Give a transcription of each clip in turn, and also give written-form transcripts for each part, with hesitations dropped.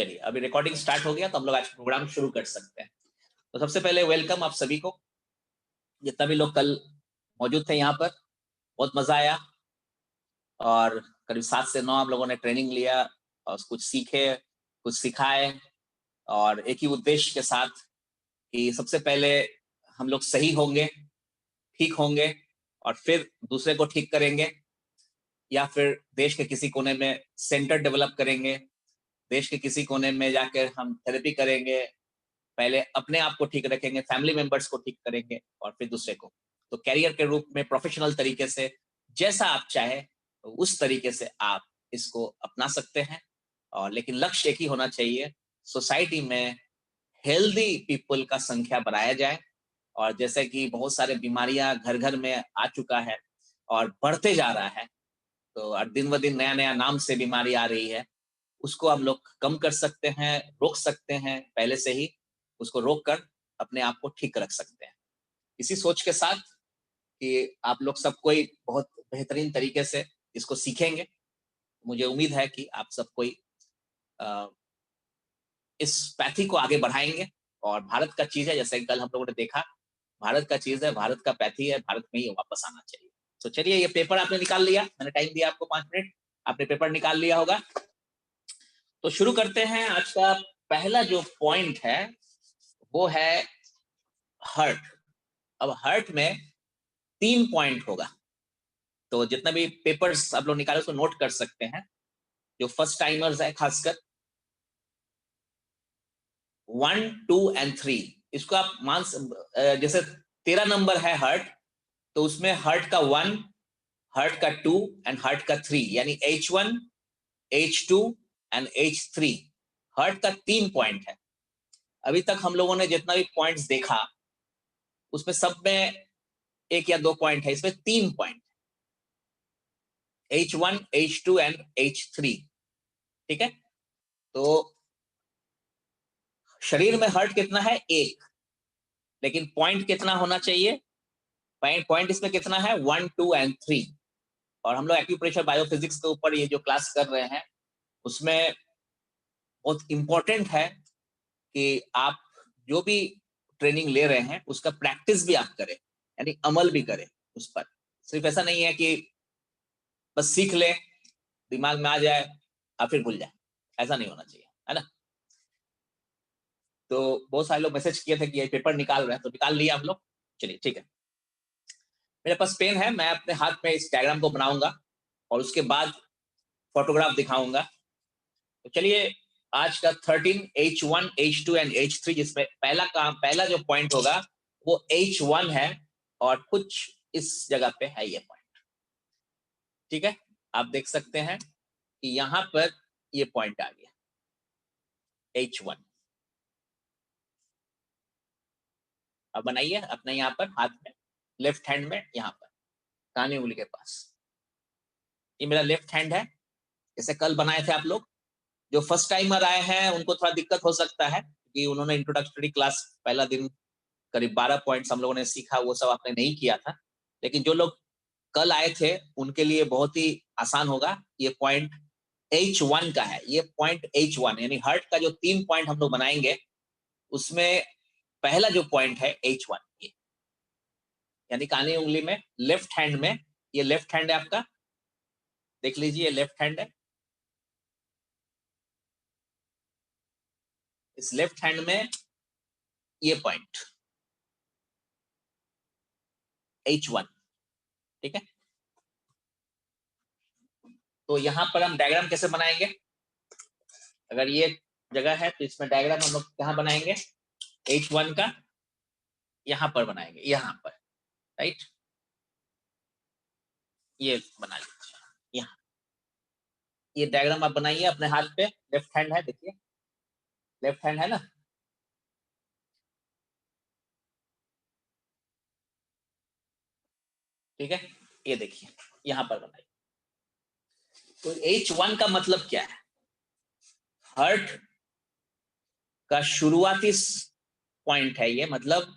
चलिए अभी recording start हो गया तो हम लोग आज प्रोग्राम शुरू कर सकते हैं। तो सबसे पहले वेलकम आप सभी को, जितना भी लोग कल मौजूद थे यहाँ पर, बहुत मजा आया और करीब 7 से 9 हम लोगों ने ट्रेनिंग लिया और कुछ सीखे, कुछ सिखाए और एक ही उद्देश्य के साथ कि सबसे पहले हम लोग सही होंगे, ठीक होंगे और फिर दूसरे को ठीक करेंगे या फिर देश के किसी कोने में सेंटर डेवलप करेंगे, देश के किसी कोने में जाकर हम थेरेपी करेंगे, पहले अपने आप को ठीक रखेंगे, फैमिली मेंबर्स को ठीक करेंगे और फिर दूसरे को। तो कैरियर के रूप में प्रोफेशनल तरीके से जैसा आप चाहे तो उस तरीके से आप इसको अपना सकते हैं। और लेकिन लक्ष्य एक ही होना चाहिए, सोसाइटी में हेल्दी पीपल का संख्या बढ़ाया जाए। और जैसे कि बहुत सारे बीमारियां घर घर में आ चुका है और बढ़ते जा रहा है, तो दिन ब दिन नया नया नाम से बीमारी आ रही है, उसको हम लोग कम कर सकते हैं, रोक सकते हैं, पहले से ही उसको रोक कर अपने आप को ठीक रख सकते हैं। इसी सोच के साथ कि आप लोग सब कोई बहुत बेहतरीन तरीके से इसको सीखेंगे, मुझे उम्मीद है कि आप सब कोई अ, इस पैथी को आगे बढ़ाएंगे। और भारत का चीज है, जैसे कल हम लोगों ने देखा, भारत का चीज है, भारत का पैथी है, भारत में ही वापस आना चाहिए। तो चलिए, ये पेपर आपने निकाल लिया, मैंने टाइम दिया आपको 5 मिनट, आपने पेपर निकाल लिया होगा। तो शुरू करते हैं। आज का पहला जो पॉइंट है वो है हर्ट। अब हर्ट में 3 पॉइंट होगा, तो जितना भी पेपर्स आप लोग निकाले उसको नोट कर सकते हैं। जो फर्स्ट टाइमर्स है खासकर 1, 2 एंड 3, इसको आप जैसे 13 नंबर है हर्ट, तो उसमें हर्ट का 1, हर्ट का 2 एंड हर्ट का 3, यानी H1, H2 and H3। Hurt का 3 पॉइंट है। अभी तक हम लोगों ने जितना भी पॉइंट्स देखा उसमें सब में 1 या 2 पॉइंट है, इसमें 3 point, H1, H2 and H3। ठीक है, तो शरीर में हर्ट कितना है? 1, लेकिन पॉइंट कितना होना चाहिए? पॉइंट इसमें कितना है? 1, 2 एंड 3। और हम लोग एक्यूप्रेशर बायोफिजिक्स के ऊपर ये जो क्लास कर रहे हैं उसमें बहुत इंपॉर्टेंट है कि आप जो भी ट्रेनिंग ले रहे हैं उसका प्रैक्टिस भी आप करें, यानी अमल भी करें उस पर। सिर्फ ऐसा नहीं है कि बस सीख ले, दिमाग में आ जाए और फिर भूल जाए, ऐसा नहीं होना चाहिए, है ना। तो बहुत सारे लोग मैसेज किए थे कि ये पेपर निकाल रहे हैं, तो निकाल लिया हम लोग। चलिए ठीक है, मेरे पास पेन है, मैं अपने हाथ में इस डायग्राम को बनाऊंगा और उसके बाद फोटोग्राफ दिखाऊंगा। तो चलिए, आज का 13 H1, H2 एंड H3, जिसमें पहला जो पॉइंट होगा वो H1 है और कुछ इस जगह पे है ये पॉइंट। ठीक है, आप देख सकते हैं कि यहां पर ये पॉइंट आ गया H1। अब बनाइए अपने यहाँ पर हाथ में, लेफ्ट हैंड में, यहाँ पर कानी उंगली के पास। ये मेरा लेफ्ट हैंड है, जैसे कल बनाए थे आप लोग। जो फर्स्ट टाइमर आए हैं उनको थोड़ा दिक्कत हो सकता है कि उन्होंने इंट्रोडक्टरी क्लास पहला दिन करीब 12 पॉइंट्स हम लोगों ने सीखा, वो सब आपने नहीं किया था। लेकिन जो लोग कल आए थे उनके लिए बहुत ही आसान होगा। ये पॉइंट H1 का है, ये पॉइंट H1 यानी हार्ट का जो 3 पॉइंट हम लोग बनाएंगे उसमें पहला जो पॉइंट है H1, ये यानी कानी उंगली में लेफ्ट हैंड में, ये लेफ्ट हैंड है आपका, देख लीजिए लेफ्ट हैंड है। इस लेफ्ट हैंड में ये पॉइंट H1। ठीक है, तो यहां पर हम डायग्राम कैसे बनाएंगे? अगर ये जगह है तो इसमें डायग्राम हम लोग कहां बनाएंगे? H1 का यहां पर बनाएंगे, यहां पर, राइट। ये बना लीजिए, यहाँ ये डायग्राम आप बनाइए अपने हाथ पे, लेफ्ट हैंड है, देखिए लेफ्ट हैंड है ना। ठीक है, ये देखिए यहां पर बनाइए। तो H1 का मतलब क्या है? हर्ट का शुरुआती पॉइंट है ये, मतलब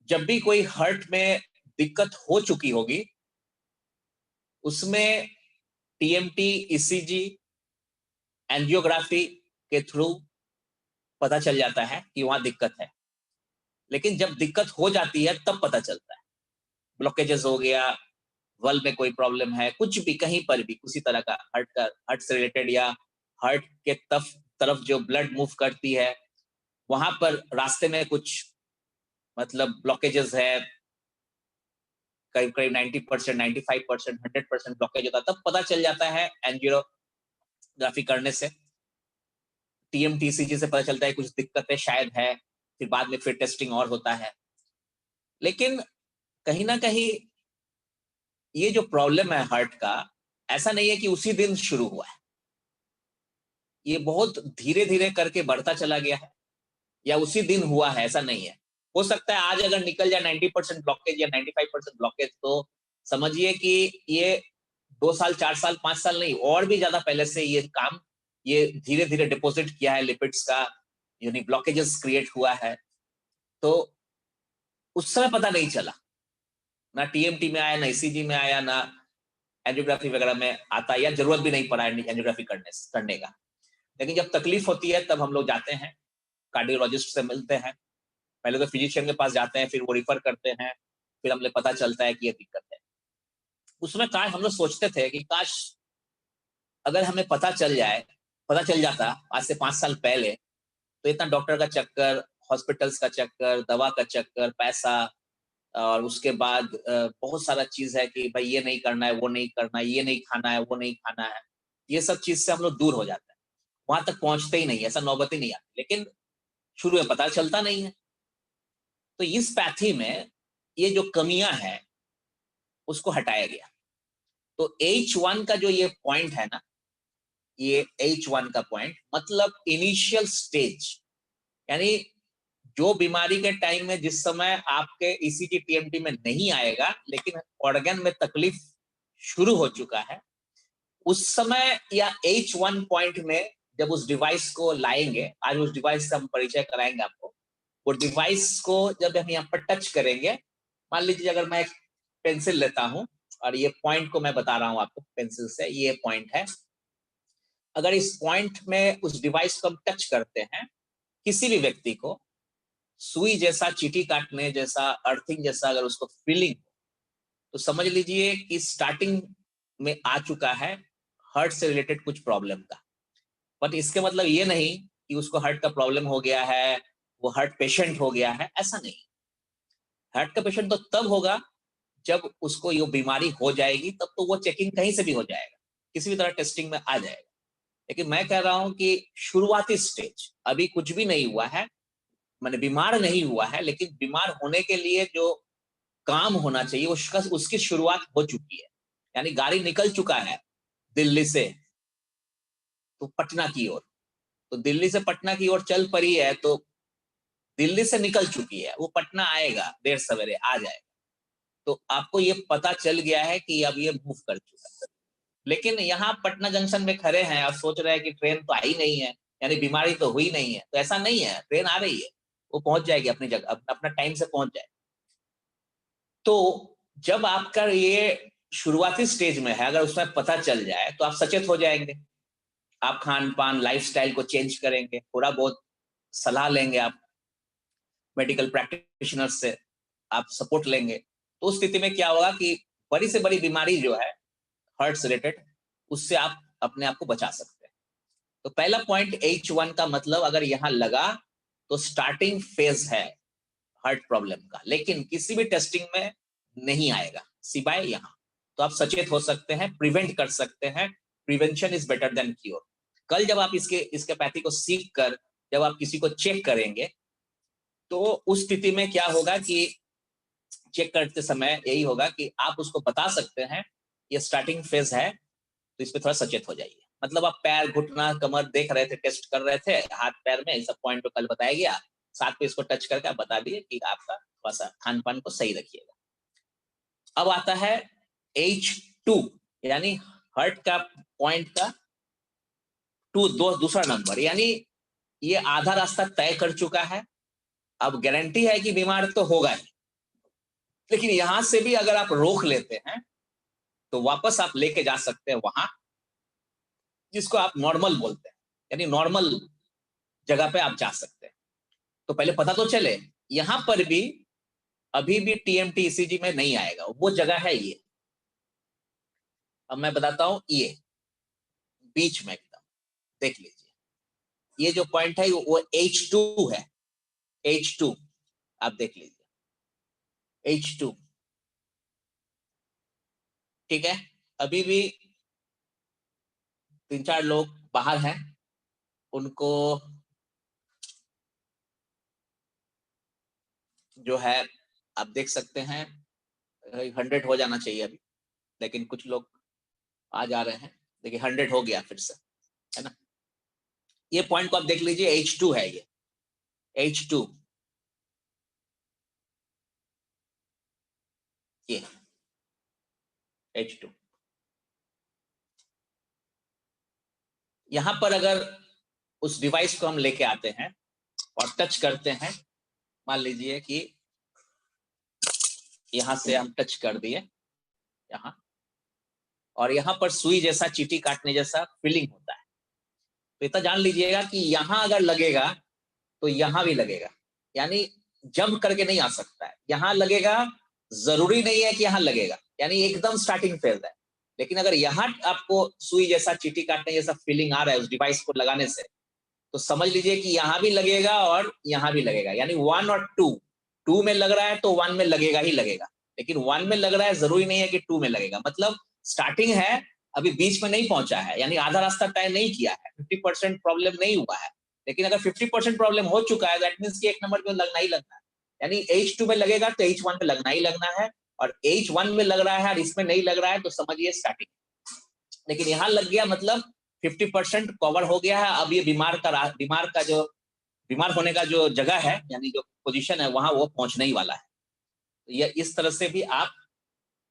जब भी कोई हर्ट में दिक्कत हो चुकी होगी उसमें TMT, ECG, एंजियोग्राफी के थ्रू पता चल जाता है कि वहां दिक्कत है, लेकिन जब दिक्कत हो जाती है तब पता चलता है। ब्लॉकेजेस हो गया, वल में कोई प्रॉब्लम है, कुछ भी कहीं पर भी किसी तरह का हार्ट से रिलेटेड या हार्ट के तरफ जो ब्लड मूव करती है वहां पर रास्ते में कुछ मतलब ब्लॉकेजेस है, करीब करीब 90%, 95%, 100% ब्लॉकेज होता है, तब पता चल जाता है एंजियोग्राफी करने से, टीएमटीसीजी से पता चलता है कुछ दिक्कतें शायद है, फिर बाद में फिर टेस्टिंग और होता है। लेकिन कहीं ना कहीं ये जो प्रॉब्लम है हार्ट का, ऐसा नहीं है कि उसी दिन शुरू हुआ है, ये बहुत धीरे धीरे करके बढ़ता चला गया है, या उसी दिन हुआ है ऐसा नहीं है। हो सकता है आज अगर निकल जाए 90% ब्लॉकेज या 95% ब्लॉकेज, तो समझिए कि ये 2 साल 4 साल 5 साल नहीं, और भी ज्यादा पहले से ये काम, ये धीरे धीरे डिपॉजिट किया है लिपिड्स का, यानी ब्लॉकेजेस क्रिएट हुआ है। तो उस समय पता नहीं चला, ना टीएमटी में आया, ना ईसीजी में आया, ना एंजियोग्राफी वगैरह में आता, या जरूरत भी नहीं पड़ा एंजियोग्राफी करने का। लेकिन जब तकलीफ होती है तब हम लोग जाते हैं, कार्डियोलॉजिस्ट से मिलते हैं, पहले तो फिजिशियन के पास जाते हैं, फिर वो रिफर करते हैं, फिर हमें पता चलता है कि ये दिक्कत है। उसमें काश हम लोग सोचते थे कि काश अगर हमें पता चल जाता आज से 5 साल पहले, तो इतना डॉक्टर का चक्कर, हॉस्पिटल्स का चक्कर, दवा का चक्कर, पैसा, और उसके बाद बहुत सारा चीज है कि भाई ये नहीं करना है, वो नहीं करना है, ये नहीं खाना है, वो नहीं खाना है, ये सब चीज से हम लोग दूर हो जाते हैं, वहां तक पहुंचते ही नहीं, ऐसा नौबत ही नहीं आती। लेकिन शुरू में पता चलता नहीं है, तो इस पैथी में ये जो कमियां हैं उसको हटाया गया। तो H1 का जो ये पॉइंट है ना, ये H1 का पॉइंट मतलब इनिशियल स्टेज, यानी जो बीमारी के टाइम में जिस समय आपके ईसीजी टीएमटी में नहीं आएगा, लेकिन ऑर्गन में तकलीफ शुरू हो चुका है, उस समय या H1 पॉइंट में जब उस डिवाइस को लाएंगे, आज उस डिवाइस से हम परिचय कराएंगे आपको, वो डिवाइस को जब हम यहाँ पर टच करेंगे, मान लीजिए अगर मैं एक पेंसिल लेता हूं और ये पॉइंट को मैं बता रहा हूं आपको पेंसिल से, ये पॉइंट है, अगर इस पॉइंट में उस डिवाइस को हम टच करते हैं, किसी भी व्यक्ति को सुई जैसा, चीटी काटने जैसा, अर्थिंग जैसा अगर उसको फीलिंग, तो समझ लीजिए कि स्टार्टिंग में आ चुका है हार्ट से रिलेटेड कुछ प्रॉब्लम का। बट इसके मतलब ये नहीं कि उसको हार्ट का प्रॉब्लम हो गया है, वो हार्ट पेशेंट हो गया है, ऐसा नहीं। हार्ट का पेशेंट तो तब होगा जब उसको ये बीमारी हो जाएगी, तब तो वो चेकिंग कहीं से भी हो जाएगा, किसी भी तरह टेस्टिंग में आ जाएगा। लेकिन मैं कह रहा हूं कि शुरुआती स्टेज, अभी कुछ भी नहीं हुआ है, मैंने बीमार नहीं हुआ है, लेकिन बीमार होने के लिए जो काम होना चाहिए उसकी शुरुआत हो चुकी है, यानी गाड़ी निकल चुका है दिल्ली से तो पटना की ओर, तो दिल्ली से पटना की ओर चल पड़ी है, तो दिल्ली से निकल चुकी है, वो पटना आएगा, देर सवेरे आ जाएगा। तो आपको ये पता चल गया है कि अब ये मूव कर चुका है। लेकिन यहाँ पटना जंक्शन में खड़े हैं और सोच रहे हैं कि ट्रेन तो आई नहीं है, यानी बीमारी तो हुई नहीं है, तो ऐसा नहीं है, ट्रेन आ रही है, वो पहुंच जाएगी अपनी जगह, अपना टाइम से पहुंच जाए। तो जब आपका ये शुरुआती स्टेज में है, अगर उसमें पता चल जाए तो आप सचेत हो जाएंगे, आप खान पान लाइफस्टाइल को चेंज करेंगे, थोड़ा बहुत सलाह लेंगे, आप मेडिकल प्रैक्टिशनर से आप सपोर्ट लेंगे, तो उस स्थिति में क्या होगा कि बड़ी से बड़ी बीमारी जो है हार्ट से रिलेटेड, उससे आप अपने आप को बचा सकते हैं। तो पहला पॉइंट H1 का मतलब अगर यहाँ लगा तो स्टार्टिंग फेज है हार्ट प्रॉब्लम का, लेकिन किसी भी टेस्टिंग में नहीं आएगा सिवाय यहाँ। तो आप सचेत हो सकते हैं, प्रिवेंट कर सकते हैं, prevention is better than cure. कल जब आप इसके पैथी को सीख कर जब आप किसी को चेक करेंगे, तो उस स्थिति में क्या होगा कि चेक करते समय यही होगा कि आप उसको बता सकते हैं ये स्टार्टिंग फेज है, तो इस पे थोड़ा सचेत हो जाइए। मतलब आप पैर, घुटना, कमर देख रहे थे, टेस्ट कर रहे थे, हाथ पैर में सब पॉइंट पे कल बताया गया, साथ में इसको टच करके आप बता दिए कि आपका थोड़ा सा खान पान को सही रखिएगा। अब आता है H2, यानी हार्ट का पॉइंट का दूसरा नंबर, यानी ये आधा रास्ता तय कर चुका है, अब गारंटी है कि बीमार तो होगा ही, लेकिन यहां से भी अगर आप रोक लेते हैं तो वापस आप लेके जा सकते हैं वहां जिसको आप नॉर्मल बोलते हैं, यानी नॉर्मल जगह पे आप जा सकते हैं। तो पहले पता तो चले, यहां पर भी अभी भी टीएमटी ईसीजी में नहीं आएगा, वो जगह है ये। अब मैं बताता हूं, ये बीच में एकदम देख लीजिए, ये जो पॉइंट है वो H2 है, H2 आप देख लीजिए, H2 ठीक है। अभी भी 3-4 लोग बाहर हैं, उनको जो है आप देख सकते हैं 100 हो जाना चाहिए अभी, लेकिन कुछ लोग आ जा रहे हैं। देखिए 100 हो गया फिर से, है ना। ये पॉइंट को आप देख लीजिए, H2 है ये, H2 ये H2। यहां पर अगर उस डिवाइस को हम लेके आते हैं और टच करते हैं, मान लीजिए कि यहां से हम टच कर दिए यहां, और यहां पर सुई जैसा, चींटी काटने जैसा फीलिंग होता है। तो इतना जान लीजिएगा कि यहां अगर लगेगा तो यहां भी लगेगा, यानी जंप करके नहीं आ सकता है। यहां लगेगा, जरूरी नहीं है कि यहां लगेगा, यानी एकदम स्टार्टिंग फेज है। लेकिन अगर यहां आपको सुई जैसा, चींटी काटने जैसा फीलिंग आ रहा है उस डिवाइस को लगाने से, तो समझ लीजिए कि यहां भी लगेगा और यहां भी लगेगा, यानी 1 और 2 में लग रहा है तो 1 में लगेगा ही लगेगा। लेकिन 1 में लग रहा है, जरूरी नहीं है कि 2 में लगेगा। मतलब स्टार्टिंग है, अभी बीच में नहीं पहुंचा है, यानी आधा रास्ता तय नहीं किया है, 50% प्रॉब्लम नहीं हुआ है। लेकिन अगर 50% प्रॉब्लम हो चुका है, दैट मींस कि एक नंबर में लगना ही लगना है। यानी H2 में लगेगा तो H1 में लगना ही लगना है, और H1 में लग रहा है और इसमें नहीं लग रहा है तो समझिए स्टार्टिंग। लेकिन यहाँ लग गया, मतलब 50% कवर हो गया है। अब ये बीमार होने का जो जगह है, यानी जो पोजीशन है, वहां वो पहुंचने ही वाला है। तो ये इस तरह से भी आप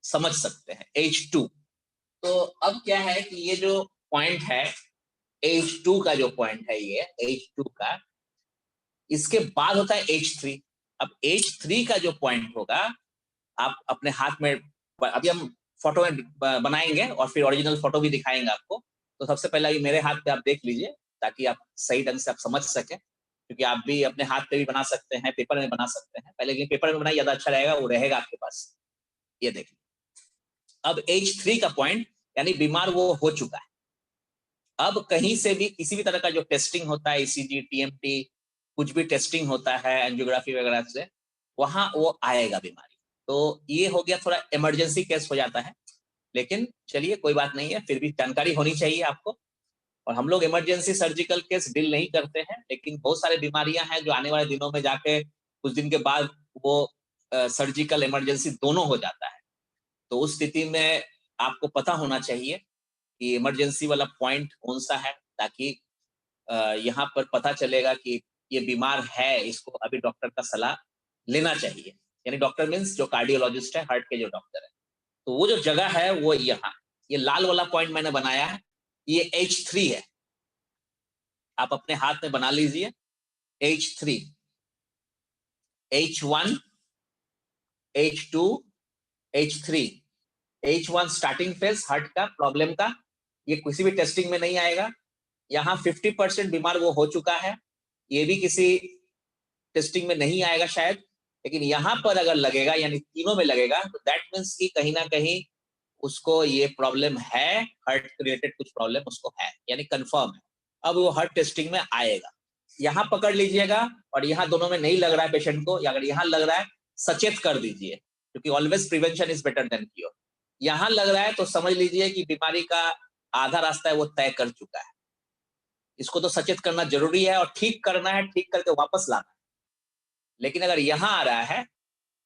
समझ सकते हैं H2। तो अब क्या है कि ये जो पॉइंट है H2 का, जो पॉइंट है ये H2 का, इसके बाद होता है H3। अब H3 का जो पॉइंट होगा, आप अपने हाथ में, अभी हम फोटो में बनाएंगे और फिर ओरिजिनल फोटो भी दिखाएंगे आपको। तो सबसे पहले अभी मेरे हाथ पे आप देख लीजिए, ताकि आप सही ढंग से आप समझ सकें, क्योंकि आप भी अपने हाथ पे भी बना सकते हैं, पेपर में बना सकते हैं। पहले पेपर में बनाइए, ज्यादा अच्छा रहेगा, वो रहेगा आपके पास। ये देखिए, अब H3 का पॉइंट, यानी बीमार वो हो चुका है। अब कहीं से भी किसी भी तरह का जो टेस्टिंग होता है, ईसीजी, टीएमटी, कुछ भी टेस्टिंग होता है एंजियोग्राफी वगैरह से, वहां वो आएगा बीमारी। तो ये हो गया, थोड़ा इमरजेंसी केस हो जाता है, लेकिन चलिए कोई बात नहीं है, फिर भी जानकारी होनी चाहिए आपको। और हम लोग इमरजेंसी सर्जिकल केस डील नहीं करते हैं, लेकिन बहुत सारे बीमारियां हैं जो आने वाले दिनों में जाके कुछ दिन के बाद वो सर्जिकल इमरजेंसी दोनों हो जाता है। तो उस स्थिति में आपको पता होना चाहिए कि इमरजेंसी वाला पॉइंट कौन सा है, ताकि यहाँ पर पता चलेगा कि ये बीमार है, इसको अभी डॉक्टर का सलाह लेना चाहिए। यानी डॉक्टर मीन्स जो कार्डियोलॉजिस्ट है, हार्ट के जो डॉक्टर है। तो वो जो जगह है वो यहाँ, ये लाल वाला पॉइंट मैंने बनाया है, ये H3 है। आप अपने हाथ में बना लीजिए H3, H1, H2, H3। H1 starting phase heart का प्रॉब्लम का, ये किसी भी टेस्टिंग में नहीं आएगा। यहाँ 50% बीमार वो हो चुका है, ये भी किसी टेस्टिंग में नहीं आएगा शायद। लेकिन यहाँ पर अगर लगेगा, यानी तीनों में लगेगा, तो दैट मीन्स कि कहीं ना कहीं उसको ये प्रॉब्लम है, हार्ट रिलेटेड कुछ प्रॉब्लम उसको है, यानी कंफर्म है। अब वो हार्ट टेस्टिंग में आएगा। यहाँ पकड़ लीजिएगा, और यहाँ दोनों में नहीं लग रहा है पेशेंट को, या अगर यहाँ लग रहा है सचेत कर दीजिए, क्योंकि always prevention is better than cure. यहाँ लग रहा है तो समझ लीजिए कि बीमारी का आधा रास्ता है वो तय कर चुका है। इसको तो सचेत करना जरूरी है और ठीक करना है, ठीक करके वापस लाना है। लेकिन अगर यहाँ आ रहा है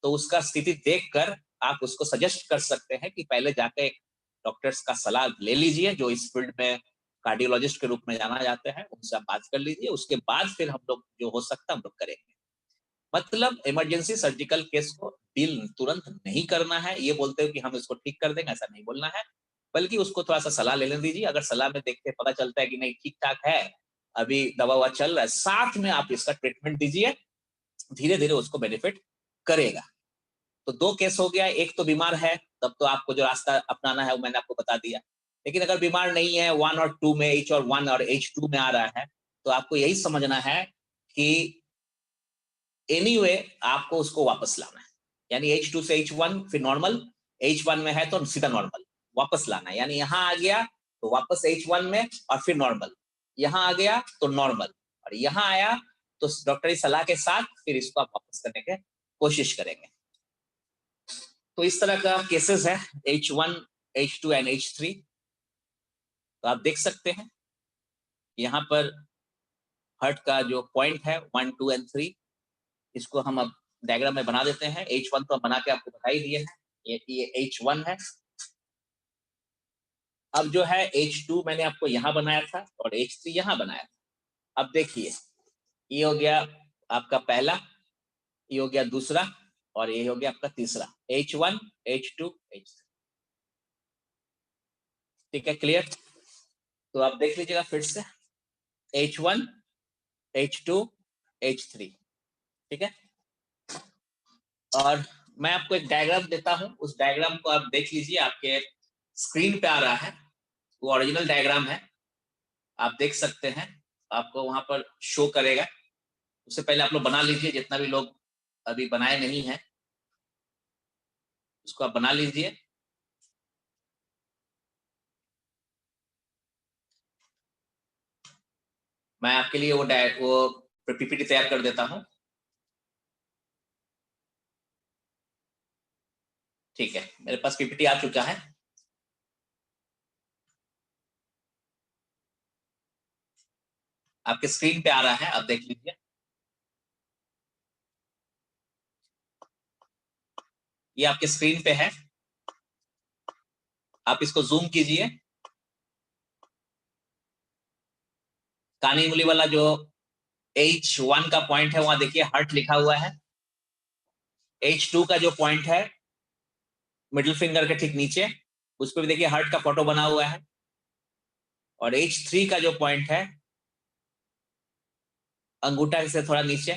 तो उसका स्थिति देखकर आप उसको सजेस्ट कर सकते हैं कि पहले जाके एक डॉक्टर्स का सलाह ले लीजिए, जो इस फील्ड में कार्डियोलॉजिस्ट के रूप में जाना जाते हैं, उनसे आप बात कर लीजिए। उसके बाद फिर हम लोग जो हो सकता है हम लोग करेंगे। मतलब इमरजेंसी सर्जिकल केस को डील तुरंत नहीं करना है, ये बोलते हो कि हम इसको ठीक कर देंगे, ऐसा नहीं बोलना है, बल्कि उसको थोड़ा सा सलाह लेने दीजिए। अगर सलाह में देख के पता चलता है कि नहीं ठीक ठाक है, अभी दवा ववा चल रहा है, साथ में आप इसका ट्रीटमेंट दीजिए, धीरे धीरे उसको बेनिफिट करेगा। तो 2 केस हो गया, एक तो बीमार है, तब तो आपको जो रास्ता अपनाना है वो मैंने आपको बता दिया। लेकिन अगर बीमार नहीं है, 1 और 2 में, H1 और H2 में आ रहा है, तो आपको यही समझना है कि एनीवे आपको उसको वापस लाना है, यानी H2 से H1 फिर नॉर्मल, H1 में है तो सीधा नॉर्मल वापस लाना है, यानी यहाँ आ गया तो वापस H1 में और फिर नॉर्मल, यहाँ आ गया तो नॉर्मल, और यहाँ आया तो डॉक्टरी सलाह के साथ फिर इसको आप वापस करने की कोशिश करेंगे। तो इस तरह का केसेस है H1, H2 एंड H3। तो आप देख सकते हैं यहाँ पर हार्ट का जो पॉइंट है 1, 2 एंड 3, इसको हम अब डायग्राम में बना देते हैं। H1 तो बना के आपको बता ही दिए हैं, ये H1 है। अब जो है H2 मैंने आपको यहाँ बनाया था और H3 यहाँ बनाया था। अब देखिए ये हो गया आपका पहला, ये हो गया दूसरा और ये हो गया आपका तीसरा, H1, H2, H3। ठीक है, क्लियर? तो आप देख लीजिएगा फिर से H1, H2, H3। ठीक है, और मैं आपको एक डायग्राम देता हूं, उस डायग्राम को आप देख लीजिए, आपके स्क्रीन पे आ रहा है, वो ओरिजिनल डायग्राम है, आप देख सकते हैं, आपको वहां पर शो करेगा। उससे पहले आप लोग बना लीजिए, जितना भी लोग अभी बनाए नहीं है उसको आप बना लीजिए। मैं आपके लिए वो पीपीटी तैयार कर देता हूं। ठीक है, मेरे पास पीपीटी आ चुका है। आपके स्क्रीन पे आ रहा है, आप देख लीजिए। ये आपके स्क्रीन पे है, आप इसको जूम कीजिए। कानी उंगली वाला जो H1 का पॉइंट है वहां देखिए हार्ट लिखा हुआ है। H2 का जो पॉइंट है मिडिल फिंगर के ठीक नीचे, उस पर भी देखिए हार्ट का फोटो बना हुआ है। और H3 का जो पॉइंट है अंगूठा से थोड़ा नीचे,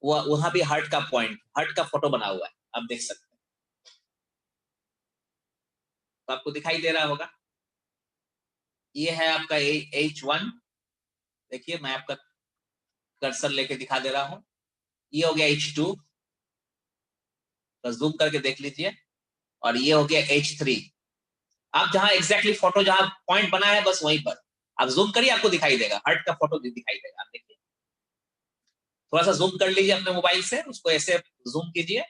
वो वहां भी हार्ट का पॉइंट, हार्ट का फोटो बना हुआ है, आप देख सकते हैं। तो आपको दिखाई दे रहा होगा, ये है आपका H1। देखिए मैं आपका कर्सर लेके दिखा दे रहा हूं, ये हो गया H2, बस जूम करके देख लीजिए। और ये हो गया H3। आप जहां एग्जैक्टली फोटो जहां पॉइंट बना है बस वहीं पर आप जूम करिए, आपको दिखाई देगा, हार्ट का फोटो दिखाई देगा। आप देखिए, थोड़ा सा जूम कर लीजिए अपने मोबाइल से, उसको ऐसे जूम कीजिए,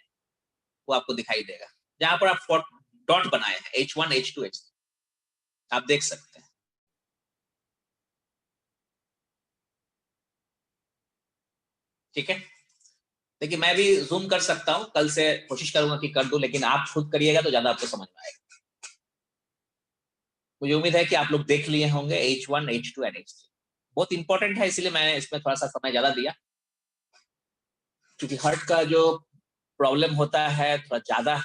वो आपको दिखाई देगा जहां पर आप डॉट बनाए हैं H1, H2, H3, आप देख सकते हैं। ठीक है, देखिए मैं भी जूम कर सकता हूं, कल से कोशिश करूंगा कि कर दूं, लेकिन आप खुद करिएगा तो ज्यादा आपको समझ में आएगा। मुझे उम्मीद है कि आप लोग देख लिए होंगे H1, H2 एंड H3। बहुत इंपॉर्टेंट है, इसलिए मैंने इसमें थोड़ा सा समय ज्यादा दिया, क्योंकि हार्ट का जो प्रॉब्लम होता है थोड़ा ज्यादा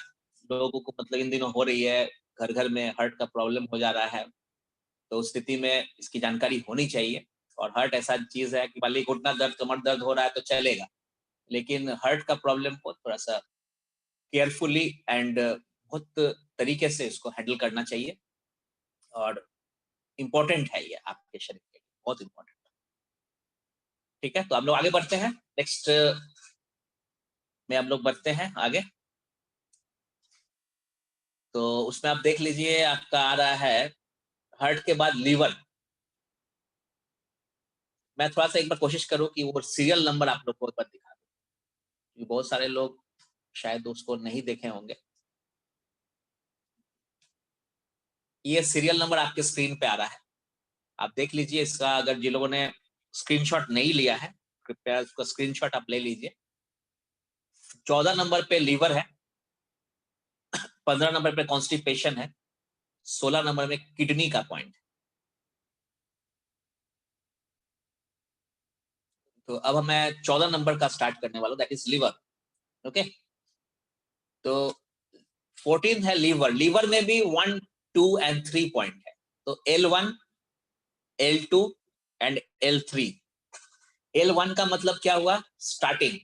लोगों को मतलब इन दिनों हो रही है, घर घर में हार्ट का प्रॉब्लम हो जा रहा है। तो उस स्थिति में इसकी जानकारी होनी चाहिए। और हार्ट ऐसा चीज है कि भले घुटना दर्द, कमर दर्द हो रहा है तो चलेगा, लेकिन हार्ट का प्रॉब्लम को थोड़ा सा केयरफुली एंड बहुत तरीके से इसको हैंडल करना चाहिए। और इम्पोर्टेंट है, ये आपके शरीर के लिए बहुत इम्पोर्टेंट। ठीक है, तो हम लोग आगे बढ़ते हैं, नेक्स्ट में हम लोग बढ़ते हैं आगे। तो उसमें आप देख लीजिए, आपका आ रहा है हार्ट के बाद लीवर। मैं थोड़ा सा एक बार कोशिश करूं कि वो सीरियल नंबर आप लोग को एक बार दिखा दूं, क्योंकि बहुत सारे लोग शायद उसको नहीं देखे होंगे। ये सीरियल नंबर आपके स्क्रीन पे आ रहा है, आप देख लीजिए इसका। अगर जिन लोगों ने स्क्रीनशॉट नहीं लिया है, कृपया उसका स्क्रीनशॉट आप ले लीजिए। 14 नंबर पे लीवर है, 15 नंबर पे कॉन्स्टिपेशन है, 16 नंबर में किडनी का पॉइंट। तो अब मैं 14 नंबर का स्टार्ट करने वाला हूं, दैट इज लीवर। ओके, तो 14 है लीवर। लीवर में भी 1, 2 एंड 3 पॉइंट है। तो L1, L2 and L3। L1 का मतलब क्या हुआ? स्टार्टिंग,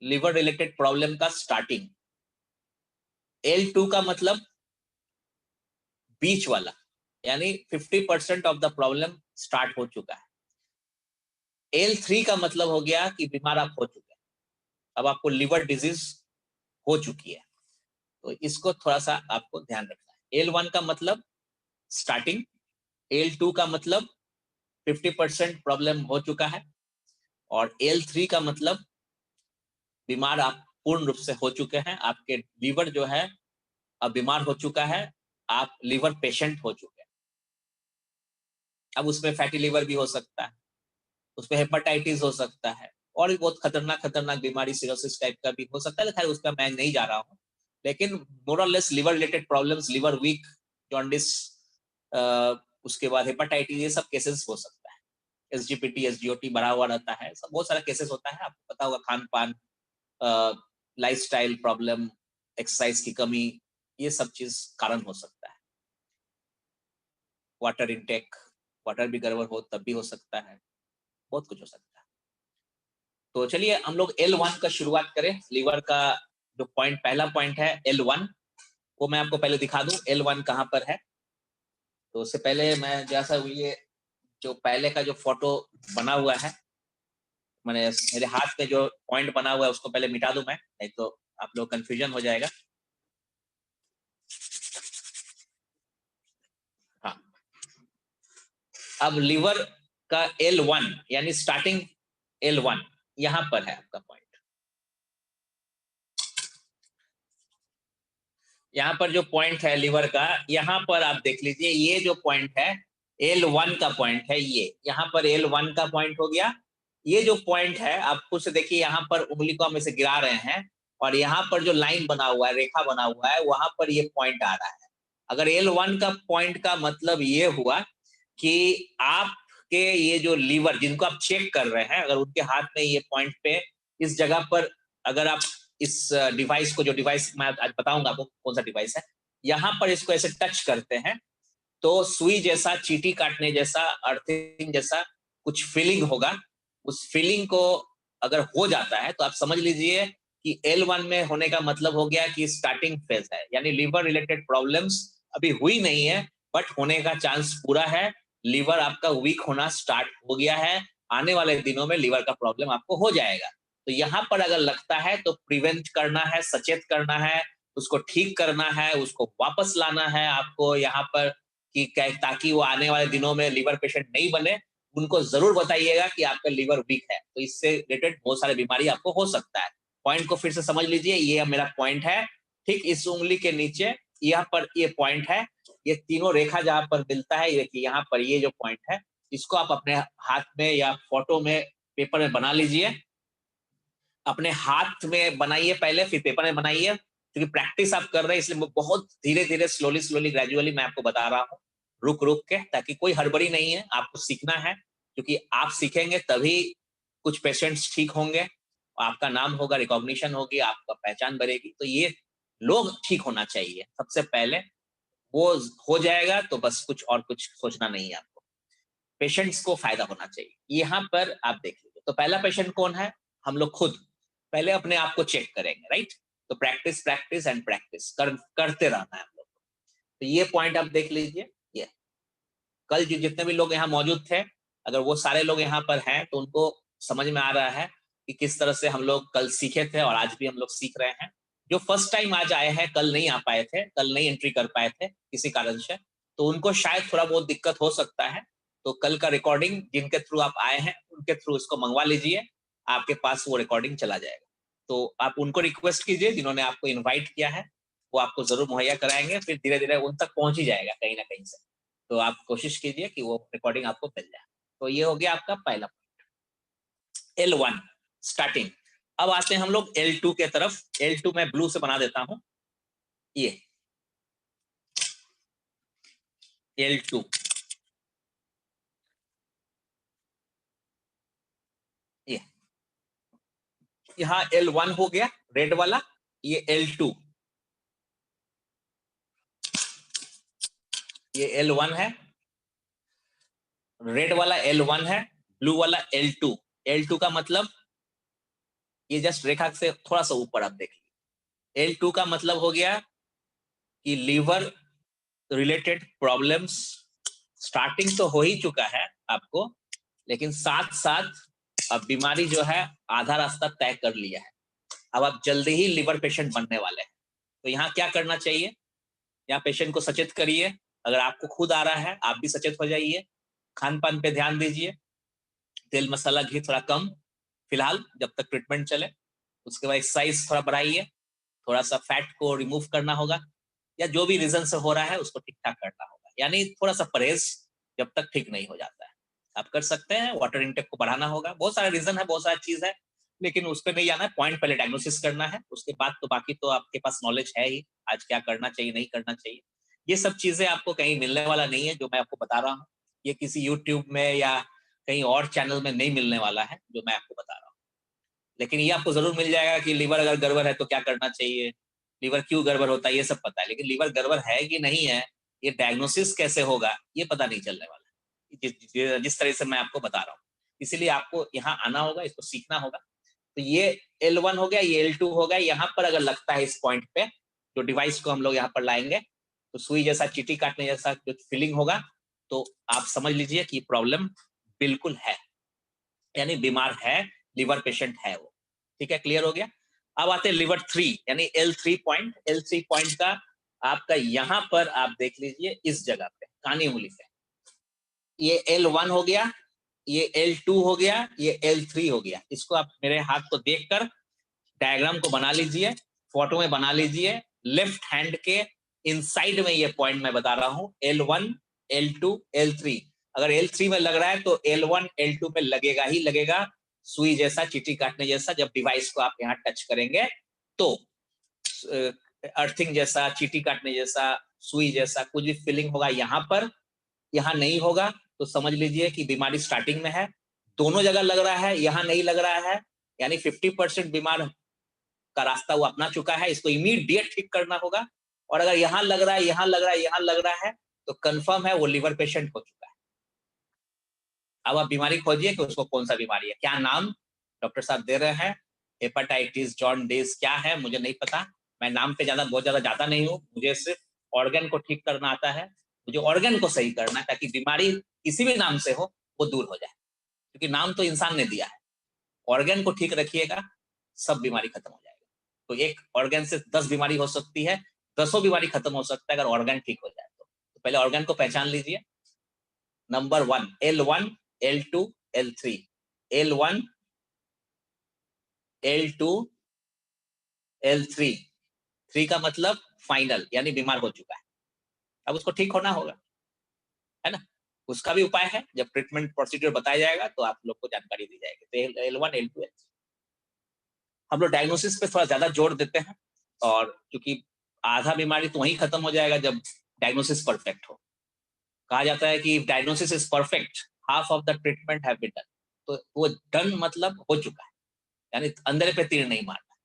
लिवर रिलेटेड प्रॉब्लम का स्टार्टिंग। L2 का मतलब बीच वाला, यानी 50% ऑफ द प्रॉब्लम स्टार्ट हो चुका है। L3 का मतलब हो गया कि बीमार आप हो चुके हैं, अब आपको लिवर डिजीज हो चुकी है, तो इसको थोड़ा सा आपको ध्यान रखना है। L1 का मतलब स्टार्टिंग, L2 का मतलब 50% प्रॉब्लम हो चुका है, और L3 का मतलब बीमार आप पूर्ण रूप से हो चुके हैं, आपके लीवर जो है अब बीमार हो चुका है, आप लिवर पेशेंट हो चुके हैं। अब उसमें फैटी लिवर भी हो सकता है, उसमें हेपेटाइटिस हो सकता है, और भी बहुत खतरनाक खतरनाक बीमारी सिरोसिस टाइप का भी हो सकता है। खैर उस पर मैं नहीं जा रहा हूँ, लेकिन मोर और less liver related problems, liver weak, jaundice, उसके बाद हेपेटाइटिस, ये सब केसेस हो सकता है। एसजीपीटी, एसजीओटी बढ़ा हुआ रहता है, सब बहुत सारा केसेस होता है। आपको पता होगा खान पान, लाइफस्टाइल प्रॉब्लम, एक्सरसाइज की कमी, ये सब चीज कारण हो सकता है। वाटर इनटेक, वाटर भी गड़बड़ हो तब भी हो सकता है, बहुत कुछ हो सकता है। तो चलिए हम लोग L1 का शुरुआत करें। लीवर का जो पॉइंट, पहला पॉइंट है L1, वो मैं आपको पहले दिखा दूं L1 कहां पर है। तो उससे पहले मैं जैसा ये जो पहले का जो फोटो बना हुआ है, मैंने मेरे हाथ में जो पॉइंट बना हुआ है उसको पहले मिटा दूं मैं, नहीं तो आप लोग कंफ्यूजन हो जाएगा। हाँ, अब लीवर का L1 यानी स्टार्टिंग L1 यहां पर है आपका पॉइंट। यहाँ पर जो पॉइंट है लीवर का, यहाँ पर आप देख लीजिए, ये जो पॉइंट है L1 का पॉइंट है, ये यहाँ पर L1 का पॉइंट हो गया। ये जो पॉइंट है आप खुद से देखिए, यहाँ पर उंगली को हम इसे गिरा रहे हैं, और यहाँ पर जो लाइन बना हुआ है, रेखा बना हुआ है, वहां पर ये पॉइंट आ रहा है। अगर L1 का पॉइंट का मतलब ये हुआ कि आपके ये जो लीवर जिनको आप चेक कर रहे हैं, अगर उनके हाथ में ये पॉइंट पे इस जगह पर, अगर आप इस डिवाइस को, जो डिवाइस मैं आज बताऊंगा आपको कौन सा डिवाइस है, यहां पर इसको ऐसे टच करते हैं तो सुई जैसा, चींटी काटने जैसा, अर्थिंग जैसा कुछ फीलिंग होगा। उस फीलिंग को अगर हो जाता है तो आप समझ लीजिए कि L1 में होने का मतलब हो गया कि स्टार्टिंग फेज है, यानी लीवर रिलेटेड प्रॉब्लम्स अभी हुई नहीं है, बट होने का चांस पूरा है। लीवर आपका वीक होना स्टार्ट हो गया है, आने वाले दिनों में लीवर का प्रॉब्लम आपको हो जाएगा। तो यहाँ पर अगर लगता है तो प्रिवेंट करना है, सचेत करना है, उसको ठीक करना है, उसको वापस लाना है आपको यहाँ पर, कि ताकि वो आने वाले दिनों में लीवर पेशेंट नहीं बने। उनको जरूर बताइएगा कि आपका लीवर वीक है, तो इससे रिलेटेड बहुत सारे बीमारी आपको हो सकता है। पॉइंट को फिर से समझ लीजिए, ये मेरा पॉइंट है, ठीक इस उंगली के नीचे यहाँ पर ये पॉइंट है। ये तीनों रेखा जहां पर मिलता है, ये देखिए यहाँ पर ये जो पॉइंट है, इसको आप अपने हाथ में या फोटो में, पेपर में बना लीजिए। अपने हाथ में बनाइए पहले, फिर पेपर में बनाइए, क्योंकि प्रैक्टिस आप कर रहे हैं, इसलिए बहुत धीरे धीरे, स्लोली स्लोली, ग्रेजुअली मैं आपको बता रहा हूँ, रुक रुक के, ताकि कोई हड़बड़ी नहीं है, आपको सीखना है। क्योंकि आप सीखेंगे तभी कुछ पेशेंट्स ठीक होंगे, आपका नाम होगा, रिकॉग्निशन होगी, आपका पहचान बढ़ेगी। तो ये लोग ठीक होना चाहिए सबसे पहले, वो हो जाएगा तो बस कुछ और कुछ सोचना नहीं है आपको, पेशेंट्स को फायदा होना चाहिए। यहाँ पर आप देख लीजिए, तो पहला पेशेंट कौन है, हम लोग खुद पहले अपने आप को चेक करेंगे, राइट। तो प्रैक्टिस प्रैक्टिस एंड प्रैक्टिस करते रहना है हम लोग को। तो ये पॉइंट आप देख लीजिए, ये कल जितने भी लोग यहाँ मौजूद थे, अगर वो सारे लोग यहाँ पर हैं तो उनको समझ में आ रहा है कि किस तरह से हम लोग कल सीखे थे और आज भी हम लोग सीख रहे हैं। जो फर्स्ट टाइम आज आए हैं, कल नहीं आ पाए थे, कल नहीं एंट्री कर पाए थे किसी कारण से, तो उनको शायद थोड़ा बहुत दिक्कत हो सकता है। तो कल का रिकॉर्डिंग जिनके थ्रू आप आए हैं उनके थ्रू इसको मंगवा लीजिए, आपके पास वो रिकॉर्डिंग चला जाएगा। तो आप उनको रिक्वेस्ट कीजिए जिन्होंने आपको इन्वाइट किया है, वो आपको जरूर मुहैया कराएंगे, फिर धीरे धीरे उन तक पहुंच ही जाएगा कहीं ना कहीं से। तो आप कोशिश कीजिए कि वो रिकॉर्डिंग आपको मिल जाए। तो ये हो गया आपका पहला पॉइंट, L1 स्टार्टिंग। अब आते हैं हम लोग L2 के तरफ। L2 मैं ब्लू से बना देता हूं, ये L2, ये यहाँ L1 हो गया रेड वाला, ये L2, ये L1 है, रेड वाला L1 है, ब्लू वाला L2। L2 का मतलब ये जस्ट रेखा से थोड़ा सा ऊपर आप देखिए, L2 का मतलब हो गया कि लीवर रिलेटेड प्रॉब्लम्स स्टार्टिंग तो हो ही चुका है, आपको, लेकिन साथ साथ अब बीमारी जो है आधा रास्ता तय कर लिया है। अब आप जल्दी ही लिवर पेशेंट बनने वाले हैं। तो यहाँ क्या करना चाहिए, यहाँ पेशेंट को सचेत करिए। अगर आपको खुद आ रहा है आप भी सचेत हो जाइए। खान पान पे ध्यान दीजिए, तेल मसाला घी थोड़ा कम फिलहाल जब तक ट्रीटमेंट चले। उसके बाद एक्सरसाइज थोड़ा बढ़ाइए, थोड़ा सा फैट को रिमूव करना होगा, या जो भी रीजन से हो रहा है उसको ठीक ठाक करना होगा, यानी थोड़ा सा परहेज जब तक ठीक नहीं हो जाता है। आप कर सकते हैं, वाटर इनटेक को बढ़ाना होगा, बहुत सारा रीजन है, बहुत सारी चीज है, लेकिन उस पर नहीं जाना है। पॉइंट पहले डायग्नोसिस करना है, उसके बाद तो बाकी तो आपके पास नॉलेज है ही, आज क्या करना चाहिए नहीं करना चाहिए। ये सब चीजें आपको कहीं मिलने वाला नहीं है जो मैं आपको बता रहा हूँ, ये किसी यूट्यूब में या कहीं और चैनल में नहीं मिलने वाला है जो मैं आपको बता रहा हूँ। लेकिन ये आपको जरूर मिल जाएगा कि लीवर अगर गड़बड़ है तो क्या करना चाहिए, लीवर क्यों गड़बड़ होता है ये सब पता है, लेकिन लीवर गड़बड़ है कि नहीं है, ये डायग्नोसिस कैसे होगा ये पता नहीं चलने वाला है, जिस तरह से मैं आपको बता रहा हूँ। इसीलिए आपको यहाँ आना होगा, इसको सीखना होगा। तो ये L1 हो गया, ये L2 हो गया। यहाँ पर अगर लगता है इस पॉइंट पे, जो डिवाइस को हम लोग यहाँ पर लाएंगे, तो सुई जैसा चींटी काटने जैसा जो फीलिंग होगा, तो आप समझ लीजिए कि प्रॉब्लम बिल्कुल है, यानी बीमार है, लिवर पेशेंट है वो। ठीक है, क्लियर हो गया। अब आते हैं लिवर 3 यानी L3 पॉइंट। L3 पॉइंट का आपका यहाँ पर आप देख लीजिए, इस जगह पे कानी उंगली पे, ये L1 हो गया, ये L2 हो गया, ये L3 हो गया। इसको आप मेरे हाथ को देखकर डायग्राम को बना लीजिए, फोटो में बना लीजिए। लेफ्ट हैंड के इनसाइड में ये पॉइंट मैं बता रहा हूं, L1 L2 L3। अगर L3 में लग रहा है तो L1 L2 पे लगेगा ही लगेगा, सुई जैसा, चींटी काटने जैसा। जब डिवाइस को आप यहाँ टच करेंगे तो अर्थिंग जैसा, चींटी काटने जैसा, सुई जैसा कुछ भी फीलिंग होगा यहाँ पर, यहाँ नहीं होगा तो समझ लीजिए कि बीमारी स्टार्टिंग में है। दोनों जगह लग रहा है, यहाँ नहीं लग रहा है, यानी 50% बीमार का रास्ता वो अपना चुका है, इसको इमीडिएट ठीक करना होगा। और अगर यहाँ लग रहा है, यहाँ लग रहा है, यहाँ लग रहा है, तो कंफर्म है वो लिवर पेशेंट हो चुका है। अब आप बीमारी खोजिए कि उसको कौन सा बीमारी है, क्या नाम डॉक्टर साहब दे रहे हैं, हेपेटाइटिस, जॉन्डिस, क्या है मुझे नहीं पता। मैं नाम पे बहुत ज्यादा जाता नहीं हूँ, मुझे सिर्फ ऑर्गन को ठीक करना आता है, मुझे ऑर्गन को सही करना है, ताकि बीमारी किसी भी नाम से हो वो दूर हो जाए, क्योंकि नाम तो इंसान ने दिया है। ऑर्गन को ठीक रखिएगा, सब बीमारी खत्म हो जाएगा। तो एक ऑर्गन से 10 बीमारी हो सकती है, 10 बीमारी खत्म हो सकता है अगर ऑर्गन ठीक हो जाए तो पहले ऑर्गन को पहचान लीजिए। Number 1 L1 L2 L3, L1 L2 L3, 3 का मतलब फाइनल, यानी बीमार हो चुका है, अब उसको ठीक होना होगा, है ना। उसका भी उपाय है, जब ट्रीटमेंट प्रोसीड्यूर बताया जाएगा तो आप लोग को जानकारी दी जाएगी। तो L1 L2 L3 हम लोग डायग्नोसिस पे थोड़ा ज्यादा जोर देते हैं, और क्योंकि आधा बीमारी तो वहीं खत्म हो जाएगा जब डायग्नोसिस परफेक्ट हो। कहा जाता है कि diagnosis is perfect, half of the treatment have been done. तो वो डन मतलब हो चुका है, यानी अंदर पे तीर नहीं मारना।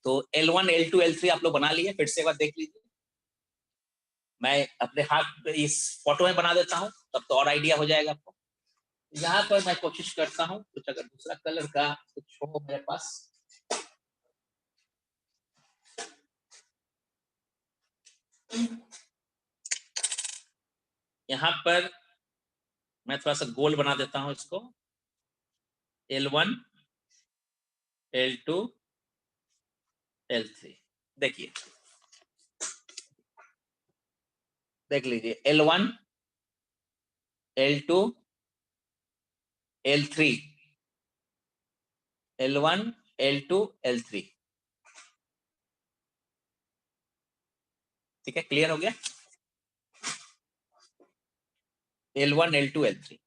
तो L1 L2 L3 आप लोग बना लिए, फिर से एक बार देख लीजिए। मैं अपने हाथ इस फोटो में बना देता हूँ, तब तो और आइडिया हो जाएगा आपको। यहाँ पर मैं कोशिश करता हूँ कुछ अगर दूसरा कलर का कुछ हो मेरे पास। यहाँ पर मैं थोड़ा सा गोल बना देता हूँ इसको, L1 L2 L3। देखिए, देख लीजिए, L1 L2 L3, L1 L2 L3। ठीक है, क्लियर हो गया। L1 L2 L3।